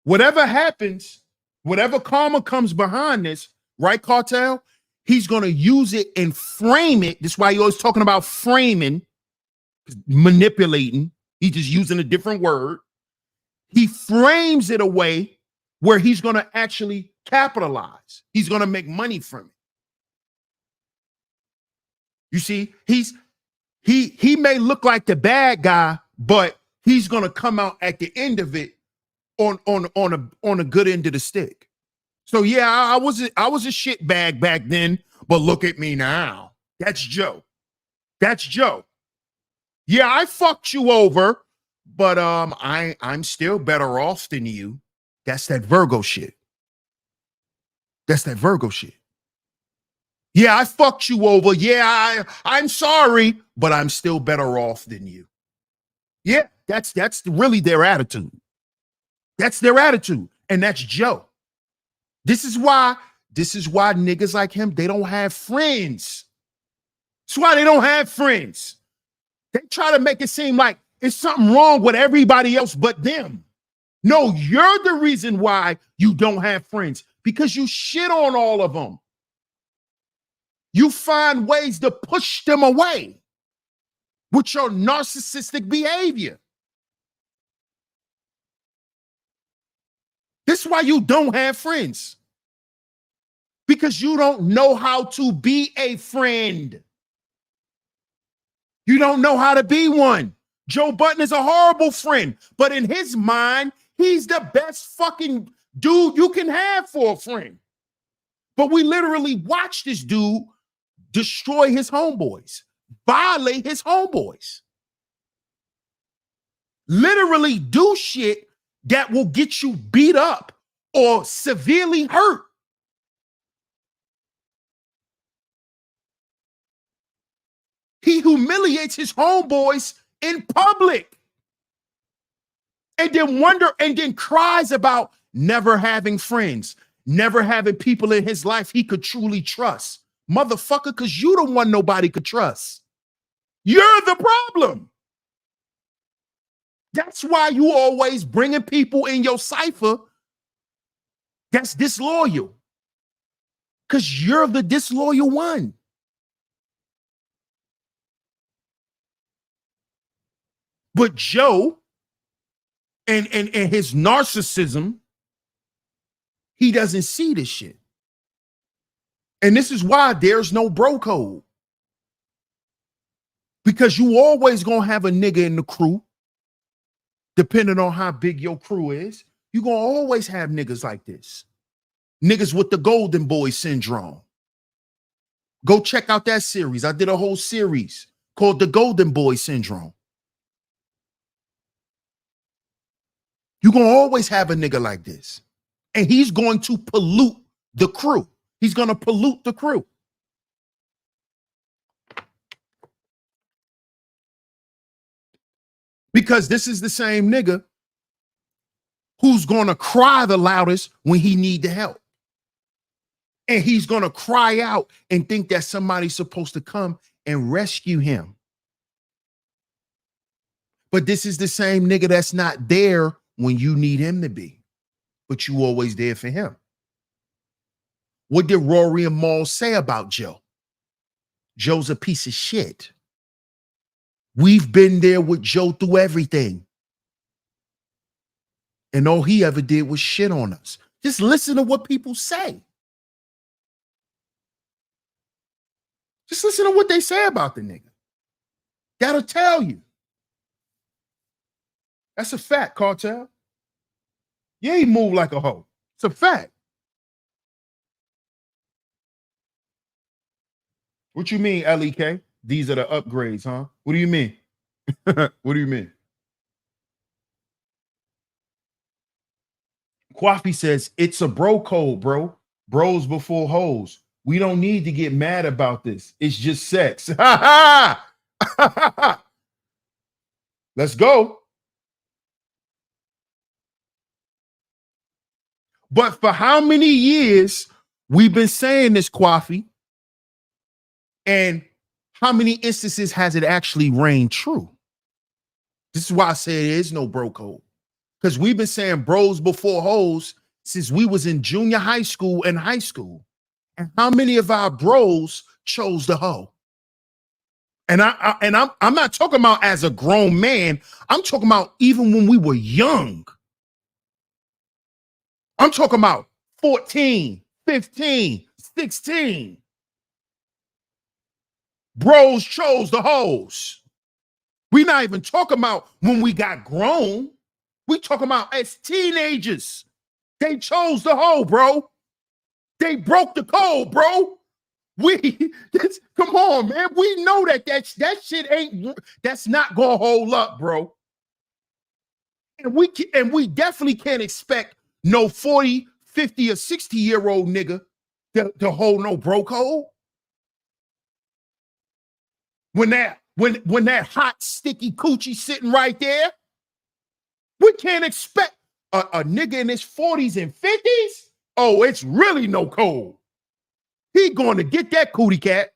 whatever happens, whatever karma comes behind this, right, Cartel? He's going to use it and frame it. That's why you're always talking about framing, manipulating. He's just using a different word. He frames it a way where he's going to actually capitalize. He's going to make money from it. You see, he may look like the bad guy, but he's going to come out at the end of it on a good end of the stick. So yeah, I was a shit bag back then, but look at me now. That's Joe. That's Joe. Yeah, I fucked you over, but I'm still better off than you. That's that Virgo shit. That's that Virgo shit. Yeah, I fucked you over. Yeah, I'm sorry, but I'm still better off than you. Yeah, that's really their attitude. That's their attitude, and that's Joe. This is why niggas like him, they don't have friends. That's why they don't have friends. They try to make it seem like it's something wrong with everybody else but them. No, you're the reason why you don't have friends because you shit on all of them. You find ways to push them away with your narcissistic behavior. This is why you don't have friends. Because you don't know how to be a friend. You don't know how to be one. Joe Budden is a horrible friend, but in his mind, he's the best fucking dude you can have for a friend. But we literally watch this dude destroy his homeboys, violate his homeboys, literally do shit that will get you beat up or severely hurt. He humiliates his homeboys in public and then cries about never having friends, never having people in his life he could truly trust. Motherfucker, because you the one nobody could trust. You're the problem. That's why you always bringing people in your cipher that's disloyal. Because you're the disloyal one. But Joe and his narcissism, he doesn't see this shit. And this is why there's no bro code. Because you always gonna have a nigga in the crew, depending on how big your crew is. You're gonna always have niggas like this. Niggas with the golden boy syndrome. Go check out that series. I did a whole series called the golden boy syndrome. You're going to always have a nigga like this. And he's going to pollute the crew. He's going to pollute the crew. Because this is the same nigga who's going to cry the loudest when he need the help. And he's going to cry out and think that somebody's supposed to come and rescue him. But this is the same nigga that's not there when you need him to be, but you always there for him. What did Rory and Maul say about Joe? Joe's a piece of shit. We've been there with Joe through everything. And all he ever did was shit on us. Just listen to what people say. Just listen to what they say about the nigga. That'll tell you. That's a fact, Cartel. Yeah, he moved like a hoe. It's a fact. What you mean, LEK? These are the upgrades, huh? What do you mean? What do you mean? Kwafi says, it's a bro code, bro. Bros before hoes. We don't need to get mad about this. It's just sex. Let's go. But for how many years we've been saying this, Kwafi? And how many instances has it actually reigned true? This is why I say there is no bro code. Because we've been saying bros before hoes since we was in junior high school and high school. And how many of our bros chose the hoe? And I'm not talking about as a grown man. I'm talking about even when we were young. I'm talking about 14, 15, 16. Bros chose the hoes. We're not even talking about when we got grown. We talking about as teenagers. They chose the hoe, bro. They broke the code, bro. Come on, man. We know that shit ain't, that's not gonna hold up, bro. And we definitely can't expect no 40, 50, or 60-year-old nigga to hold no bro code. When that hot, sticky coochie sitting right there, we can't expect a nigga in his 40s and 50s. Oh, it's really no code. He going to get that cootie cat.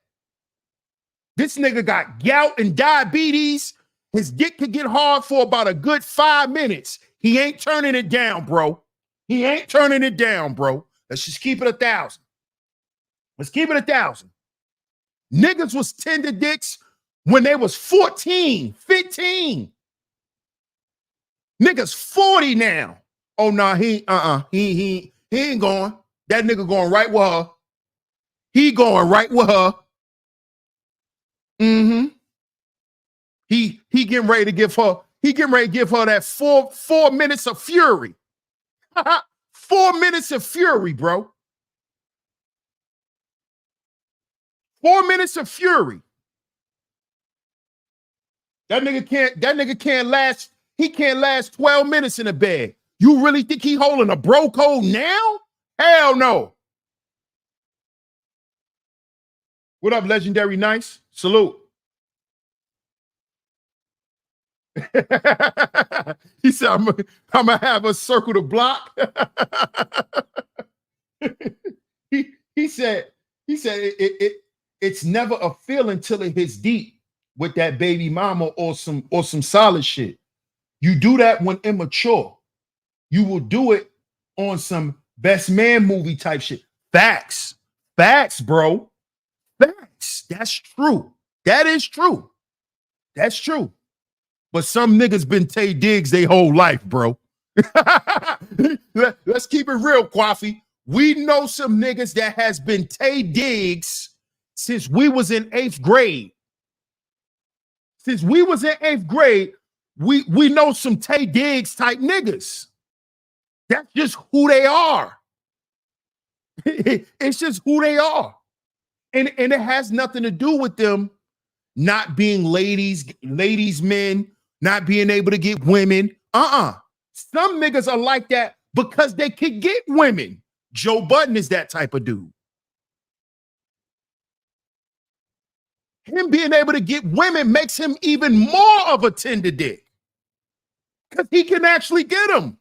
This nigga got gout and diabetes. His dick could get hard for about a good 5 minutes. He ain't turning it down, bro. He ain't turning it down, bro. Let's just keep it 1,000. Let's keep it 1,000. Niggas was tender dicks when they was 14, 15. Niggas 40 now. Oh no, he ain't going. That nigga going right with her. He going right with her. Mm-hmm. He getting ready to give her. He getting ready to give her that 4 minutes of fury. 4 minutes of fury, bro. 4 minutes of fury. That nigga can't last. He can't last 12 minutes in a bed. You really think he holding a bro code now? Hell no. What up, Legendary Nice? Salute. He said, I'm gonna have a circle the block. he said it's never a feeling till it hits deep with that baby mama or some solid shit. You do that when immature. You will do it on some best man movie type shit. Facts, bro. Facts. That's true. That is true. That's true. But some niggas been Tay Diggs their whole life, bro. Let's keep it real, Quaffy. We know some niggas that has been Tay Diggs since we was in 8th grade. Since we was in 8th grade, we know some Tay Diggs type niggas. That's just who they are. It's just who they are. And it has nothing to do with them not being ladies men, not being able to get women. Some niggas are like that because they could get women. Joe Budden is that type of dude. Him being able to get women makes him even more of a tender dick because he can actually get them.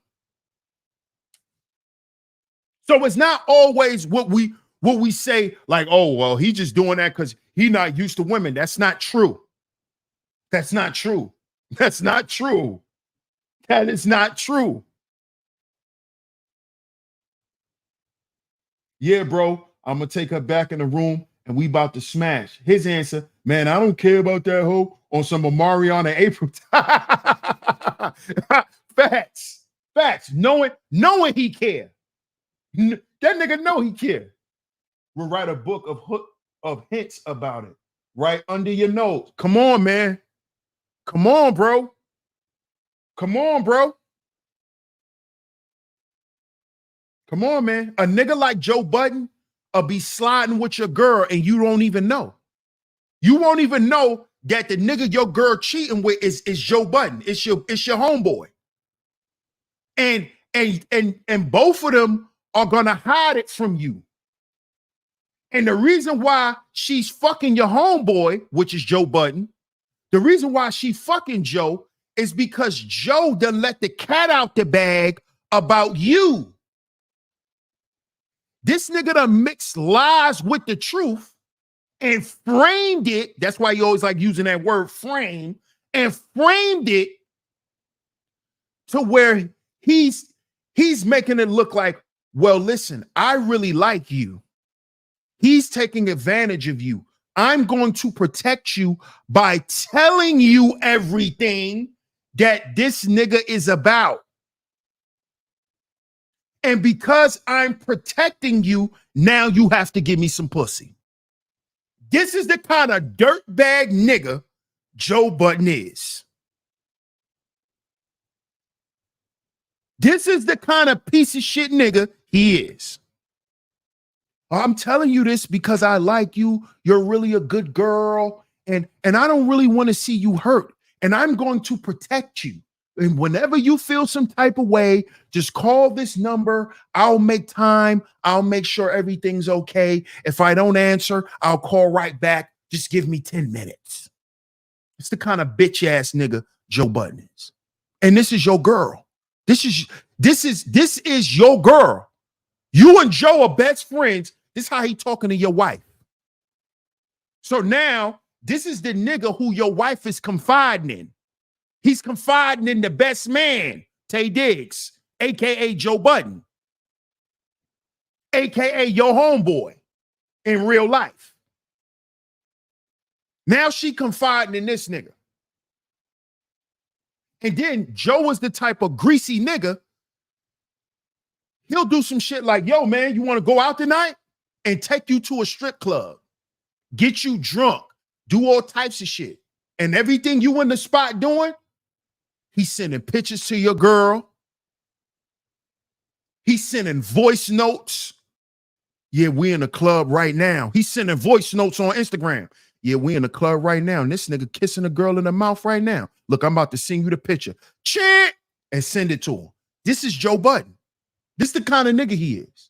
So it's not always what we say, like, oh, well, he just doing that because he not used to women. That's not true. That's not true. That's not true. That is not true. Yeah, bro, I'm going to take her back in the room and we about to smash. His answer, man, I don't care about that hoe on some Mariana April. Facts. Knowing he care. That nigga know he care. We'll write a book of hints about it right under your nose. Come on, man. Come on, bro. Come on, bro. Come on, man. A nigga like Joe Budden will be sliding with your girl and you don't even know. You won't even know that the nigga your girl cheating with is Joe Budden. It's your homeboy. And both of them are gonna hide it from you. And the reason why she's fucking your homeboy, which is Joe Budden, the reason why she fucking Joe is because Joe done let the cat out the bag about you. This nigga done mixed lies with the truth and framed it. That's why you always like using that word frame, and framed it to where he's making it look like, well, listen, I really like you. He's taking advantage of you. I'm going to protect you by telling you everything that this nigga is about. And because I'm protecting you, now you have to give me some pussy. This is the kind of dirtbag nigga Joe Budden is. This is the kind of piece of shit nigga he is. I'm telling you this because I like you. You're really a good girl. And I don't really want to see you hurt. And I'm going to protect you. And whenever you feel some type of way, just call this number. I'll make time. I'll make sure everything's okay. If I don't answer, I'll call right back. Just give me 10 minutes. It's the kind of bitch ass nigga Joe Budden is. And this is your girl. This is your girl. You and Joe are best friends. This is how he talking to your wife. So now this is the nigga who your wife is confiding in. He's confiding in the best man, Tay Diggs, aka Joe Budden. aka your homeboy in real life. Now she confiding in this nigga. And then Joe was the type of greasy nigga. He'll do some shit like, yo, man, you want to go out tonight? And take you to a strip club, get you drunk, do all types of shit. And everything you in the spot doing, he's sending pictures to your girl. He's sending voice notes. Yeah, we in the club right now. He's sending voice notes on Instagram. Yeah, we in the club right now. And this nigga kissing a girl in the mouth right now. Look, I'm about to send you the picture. Chant! And send it to him. This is Joe Budden. This is the kind of nigga he is.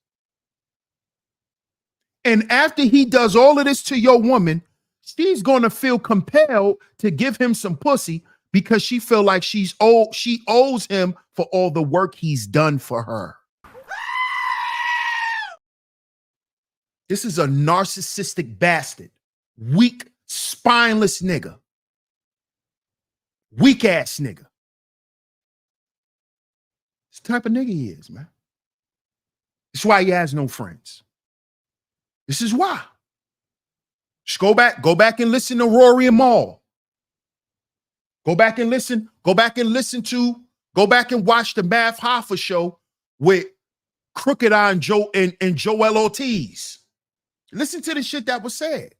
And after he does all of this to your woman, she's going to feel compelled to give him some pussy because she feel like she owes him for all the work he's done for her. This is a narcissistic bastard, weak, spineless nigga, weak ass nigga. This type of nigga he is, man. That's why he has no friends. This is why. Just go back and listen to Rory and Mal. Go back and watch the Math Hoffa show with Crooked Eye and Joel Ortiz. Listen to the shit that was said.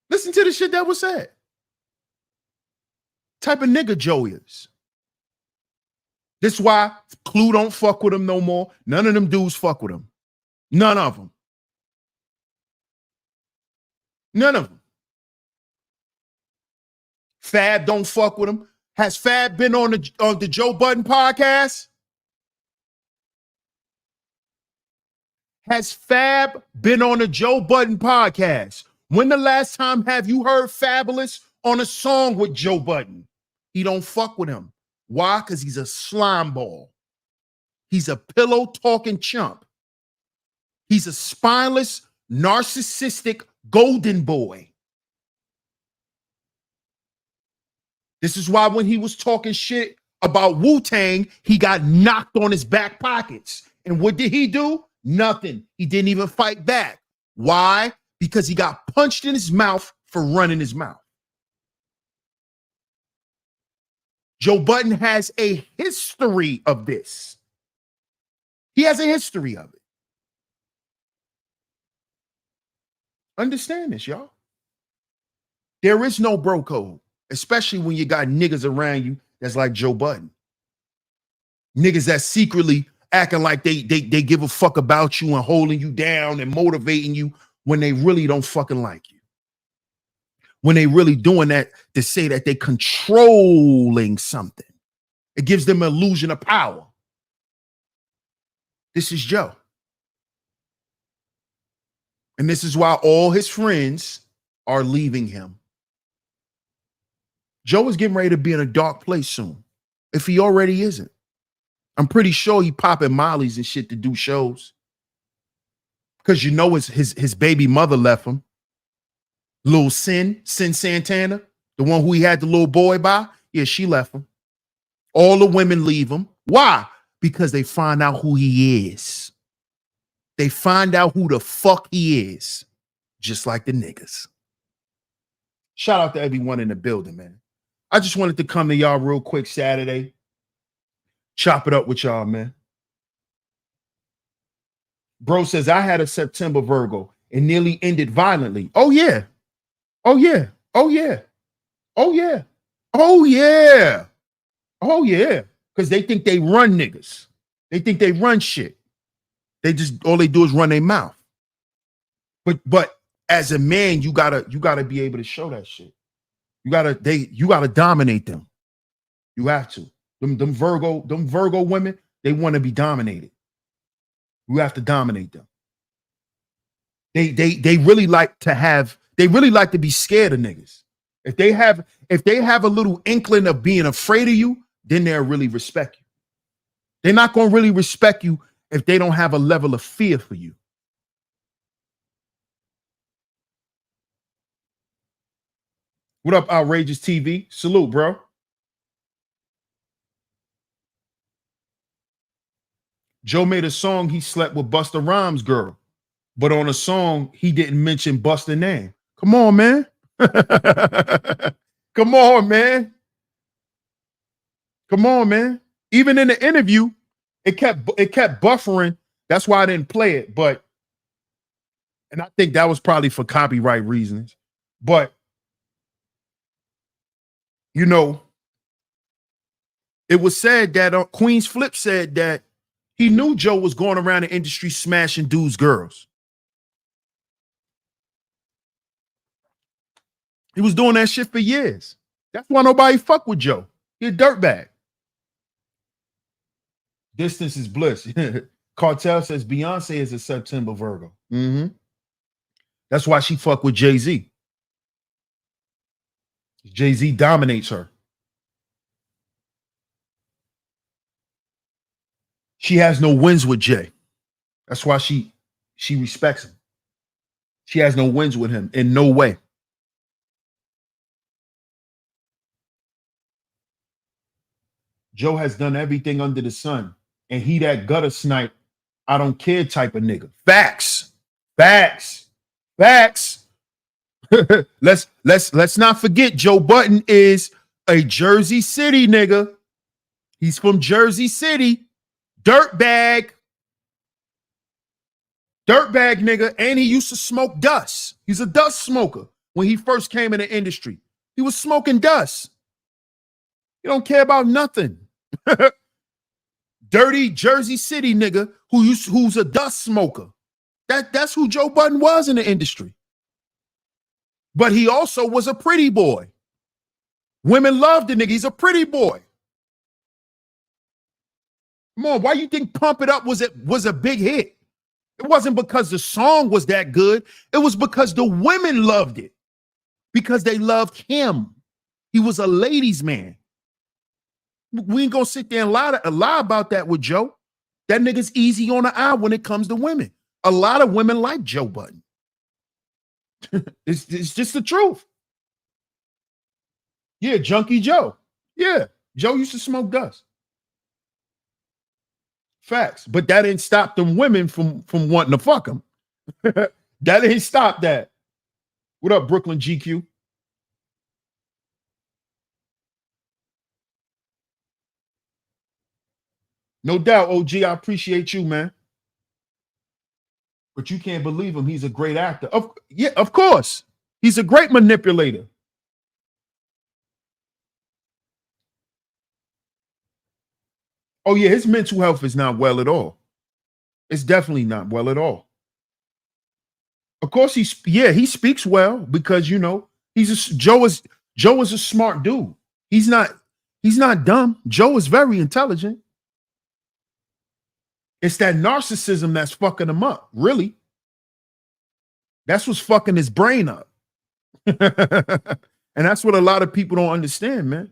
Listen to the shit that was said. Type of nigga Joe is. This why Clue don't fuck with him no more. None of them dudes fuck with him. None of them. None of them. Fab don't fuck with him. Has Fab been on the Joe Budden podcast? Has Fab been on the Joe Budden podcast? When the last time have you heard Fabulous on a song with Joe Budden? He don't fuck with him. Why? Because he's a slime ball. He's a pillow talking chump. He's a spineless, narcissistic golden boy. This is why when he was talking shit about Wu-Tang, he got knocked on his back pockets. And what did he do? Nothing. He didn't even fight back. Why? Because he got punched in his mouth for running his mouth. Joe Budden has a history of this. He has a history of it. Understand this, y'all. There is no bro code, especially when you got niggas around you that's like Joe Budden. Niggas that secretly acting like they give a fuck about you and holding you down and motivating you when they really don't fucking like you. When they really doing that to say that they controlling something. It gives them an illusion of power. This is Joe. And this is why all his friends are leaving him. Joe is getting ready to be in a dark place soon, if he already isn't. I'm pretty sure he popping mollies and shit to do shows. Because you know his baby mother left him. Little Sin Santana, the one who he had the little boy by, yeah, she left him. All the women leave him. Why? Because they find out who he is. They find out who the fuck he is, just like the niggas. Shout out to everyone in the building, man. I just wanted to come to y'all real quick Saturday. Chop it up with y'all, man. Bro says, I had a September Virgo and nearly ended violently. Oh, yeah. Oh, yeah. Oh, yeah. Oh, yeah. Oh, yeah. Oh, yeah. Because they think they run niggas. They think they run shit. All they do is run their mouth. But as a man, you gotta be able to show that shit. You gotta dominate them. You have to. Them Virgo women, they want to be dominated. You have to dominate them. They really like to be scared of niggas. If they have a little inkling of being afraid of you, then they'll really respect you. They're not gonna really respect you if they don't have a level of fear for you. What up, Outrageous TV? Salute, bro. Joe made a song he slept with Busta Rhymes' girl, but on a song he didn't mention Busta name. Come on, man. Come on, man. Come on, man. Even in the interview, it kept buffering. That's why I didn't play it. And I think that was probably for copyright reasons. But you know, it was said that Queen's Flip said that he knew Joe was going around the industry smashing dudes' girls. He was doing that shit for years. That's why nobody fuck with Joe. He a dirtbag. Distance is bliss. Cartel says Beyonce is a September Virgo. That's why she fuck with Jay-Z. Jay-Z dominates her. She has no wins with Jay. That's why she respects him. She has no wins with him in no way. Joe has done everything under the sun, and he that gutter snipe, I don't care type of nigga. Facts. Facts. Facts. Let's not forget Joe Budden is a Jersey City nigga. He's from Jersey City. Dirtbag. Dirtbag nigga. And he used to smoke dust. He's a dust smoker. When he first came in the industry, he was smoking dust. He don't care about nothing. Dirty Jersey City nigga who's a dust smoker. That's who Joe Budden was in the industry. But he also was a pretty boy. Women loved the nigga. He's a pretty boy. Come on, why you think Pump It Up was a big hit? It wasn't because the song was that good. It was because the women loved it. Because they loved him. He was a ladies' man. We ain't gonna sit there and lie about that with Joe. That nigga's easy on the eye when it comes to women. A lot of women like Joe Budden. It's just the truth. Yeah, Junkie Joe. Yeah, Joe used to smoke dust. Facts. But that didn't stop them women from wanting to fuck him. That didn't stop that. What up, Brooklyn GQ? No doubt, OG, I appreciate you, man. But you can't believe him. He's a great actor. Of course. He's a great manipulator. Oh, yeah, his mental health is not well at all. It's definitely not well at all. Of course, he speaks well because, you know, Joe is a smart dude. He's not dumb. Joe is very intelligent. It's that narcissism that's fucking him up, really. That's what's fucking his brain up. And that's what a lot of people don't understand, man.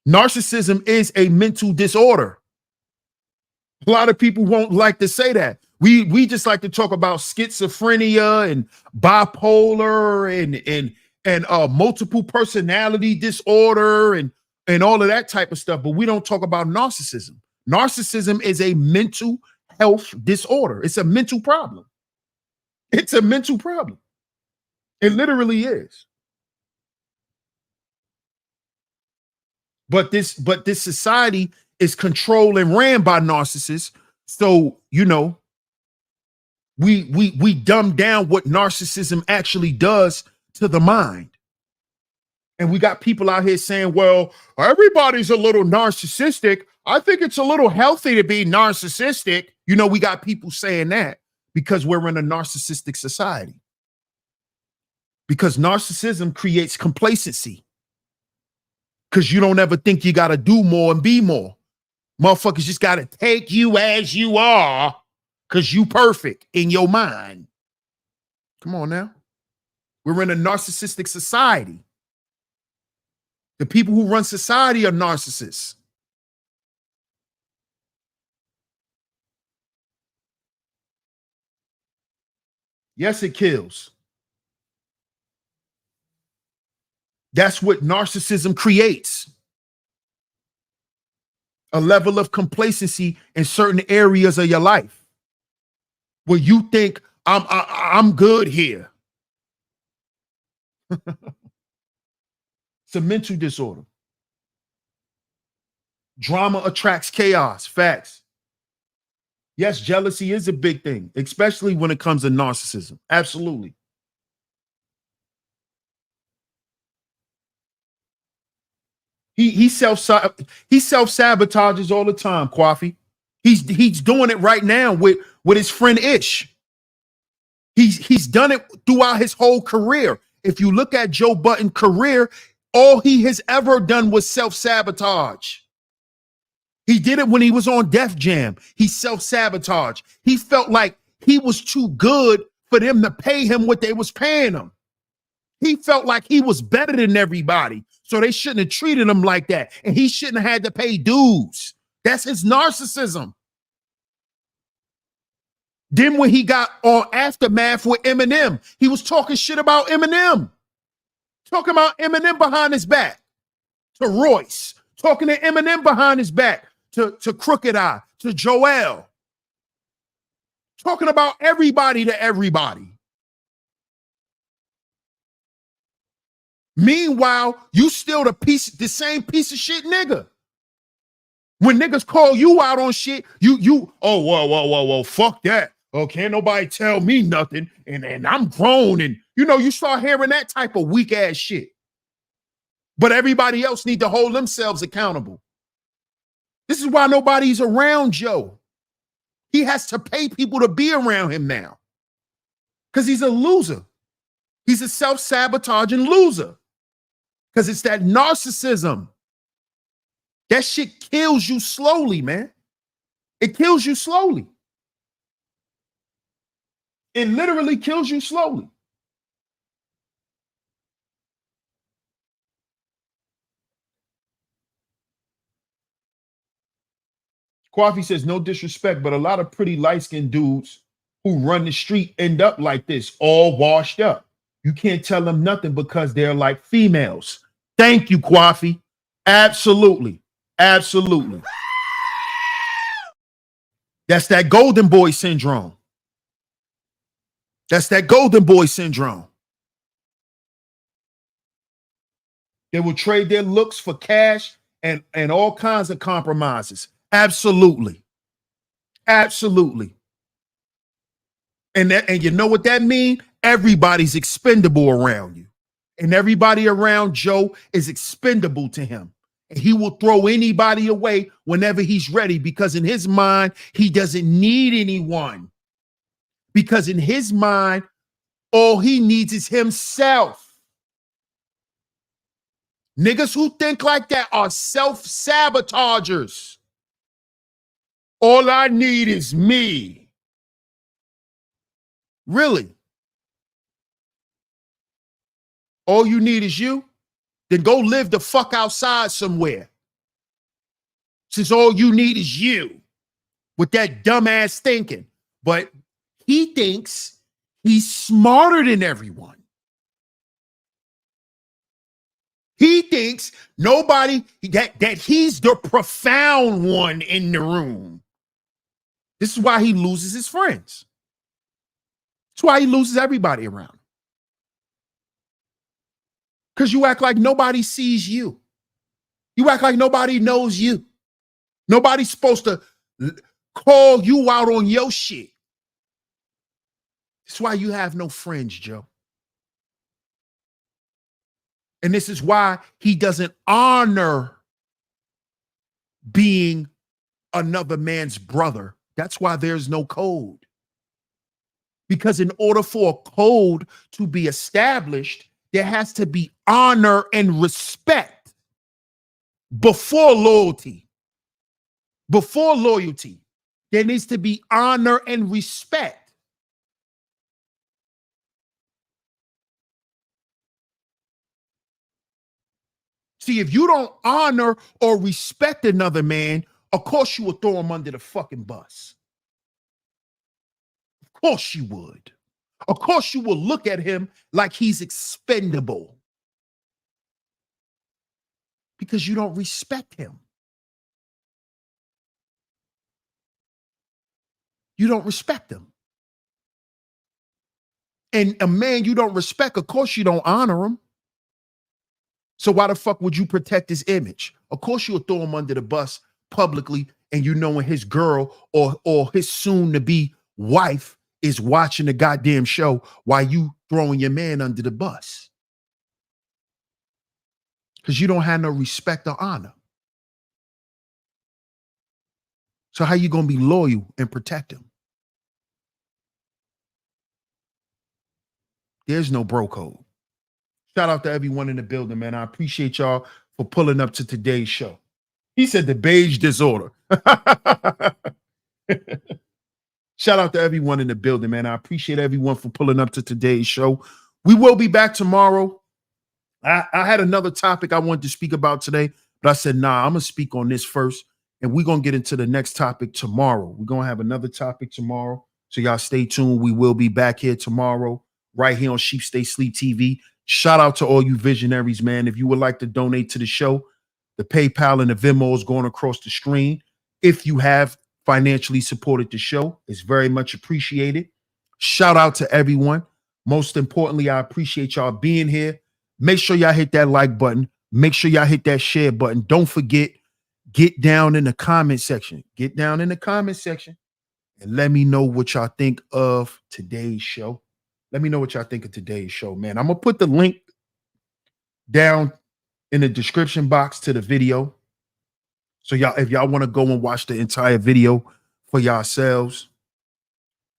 Narcissism is a mental disorder. A lot of people won't like to say that. We just like to talk about schizophrenia and bipolar and multiple personality disorder and all of that type of stuff, but we don't talk about narcissism. Narcissism is a mental health disorder. It's a mental problem. It's a mental problem. It literally is. But this society is controlled and ran by narcissists. So, you know, we dumb down what narcissism actually does to the mind. And we got people out here saying, well, everybody's a little narcissistic. I think it's a little healthy to be narcissistic. You know, we got people saying that because we're in a narcissistic society. Because narcissism creates complacency. Because you don't ever think you got to do more and be more. Motherfuckers just got to take you as you are because you perfect in your mind. Come on now. We're in a narcissistic society. The people who run society are narcissists. Yes, it kills. That's what narcissism creates. a level of complacency in certain areas of your life where you think I'm good here. It's a mental disorder. Drama attracts chaos. Facts. Yes, jealousy is a big thing, especially when it comes to narcissism. Absolutely. He self-sabotages all the time, Coffee. He's doing it right now with his friend Ish. He's done it throughout his whole career. If you look at Joe Budden's career, all he has ever done was self-sabotage. He did it when he was on Def Jam. He self-sabotaged. He felt like he was too good for them to pay him what they was paying him. He felt like he was better than everybody, so they shouldn't have treated him like that, and he shouldn't have had to pay dues. That's his narcissism. Then when he got on Aftermath with Eminem, he was talking shit about Eminem. Talking about Eminem behind his back to Royce. Talking to Eminem behind his back to Crooked Eye, to Joel. Talking about everybody to everybody. Meanwhile, you still the same piece of shit nigga. When niggas call you out on shit, oh, whoa, fuck that. Oh, can't nobody tell me nothing, and I'm grown, and you start hearing that type of weak ass shit. But everybody else need to hold themselves accountable. This is why nobody's around Joe. He has to pay people to be around him now. Because he's a loser. He's a self-sabotaging loser. Because it's that narcissism. That shit kills you slowly, man. It kills you slowly. It literally kills you slowly. Coffee says, no disrespect, but a lot of pretty light-skinned dudes who run the street end up like this, all washed up. You can't tell them nothing because they're like females. Thank you, Coffee. Absolutely. Absolutely. That's that golden boy syndrome. That's that golden boy syndrome. They will trade their looks for cash and all kinds of compromises. Absolutely. Absolutely. And you know what that means? Everybody's expendable around you. And everybody around Joe is expendable to him. And he will throw anybody away whenever he's ready, because in his mind, he doesn't need anyone. Because in his mind, all he needs is himself. Niggas who think like that are self-sabotagers. All I need is me. Really? All you need is you? Then go live the fuck outside somewhere. Since all you need is you. With that dumbass thinking. But he thinks he's smarter than everyone. He thinks that he's the profound one in the room. This is why he loses his friends. That's why he loses everybody around. Because you act like nobody sees you. You act like nobody knows you. Nobody's supposed to call you out on your shit. That's why you have no friends, Joe. And this is why he doesn't honor being another man's brother. That's why there's no code. Because in order for a code to be established, there has to be honor and respect before loyalty. Before loyalty, there needs to be honor and respect. See, if you don't honor or respect another man, of course you will throw him under the fucking bus. Of course you would. Of course you will look at him like he's expendable. Because you don't respect him. You don't respect him. And a man you don't respect, of course you don't honor him. So why the fuck would you protect his image? Of course you'll throw him under the bus publicly, and you knowing his girl or his soon-to-be wife is watching the goddamn show while you throwing your man under the bus. Because you don't have no respect or honor. So how you gonna be loyal and protect him? There's no bro code. Shout out to everyone in the building, man. I appreciate y'all for pulling up to today's show. He said the beige disorder. Shout out to everyone in the building, man. I appreciate everyone for pulling up to today's show. We will be back tomorrow. I had another topic I wanted to speak about today, but I said, nah, I'm going to speak on this first, and we're going to get into the next topic tomorrow. We're going to have another topic tomorrow, so y'all stay tuned. We will be back here tomorrow, right here on SHEEPSTAYSLEEPTV. Shout out to all you visionaries, man. If you would like to donate to the show, the PayPal and the Venmo is going across the screen. If you have financially supported the show, it's very much appreciated. Shout out to everyone. Most importantly, I appreciate y'all being here. Make sure y'all hit that like button. Make sure y'all hit that share button. Don't forget, get down in the comment section. Get down in the comment section and let me know what y'all think of today's show. Let me know what y'all think of today's show, man. I'm going to put the link down in the description box to the video. So y'all, if y'all want to go and watch the entire video for yourselves,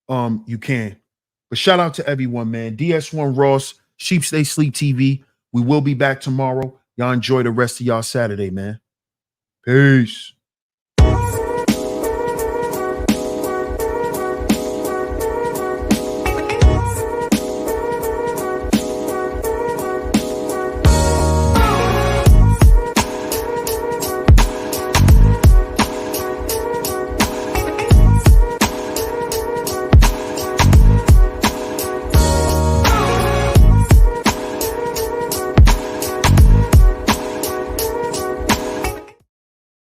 you can. But shout out to everyone, man. DS1 Ross, SHEEPSTAYSLEEPTV. We will be back tomorrow. Y'all enjoy the rest of y'all Saturday, man. Peace.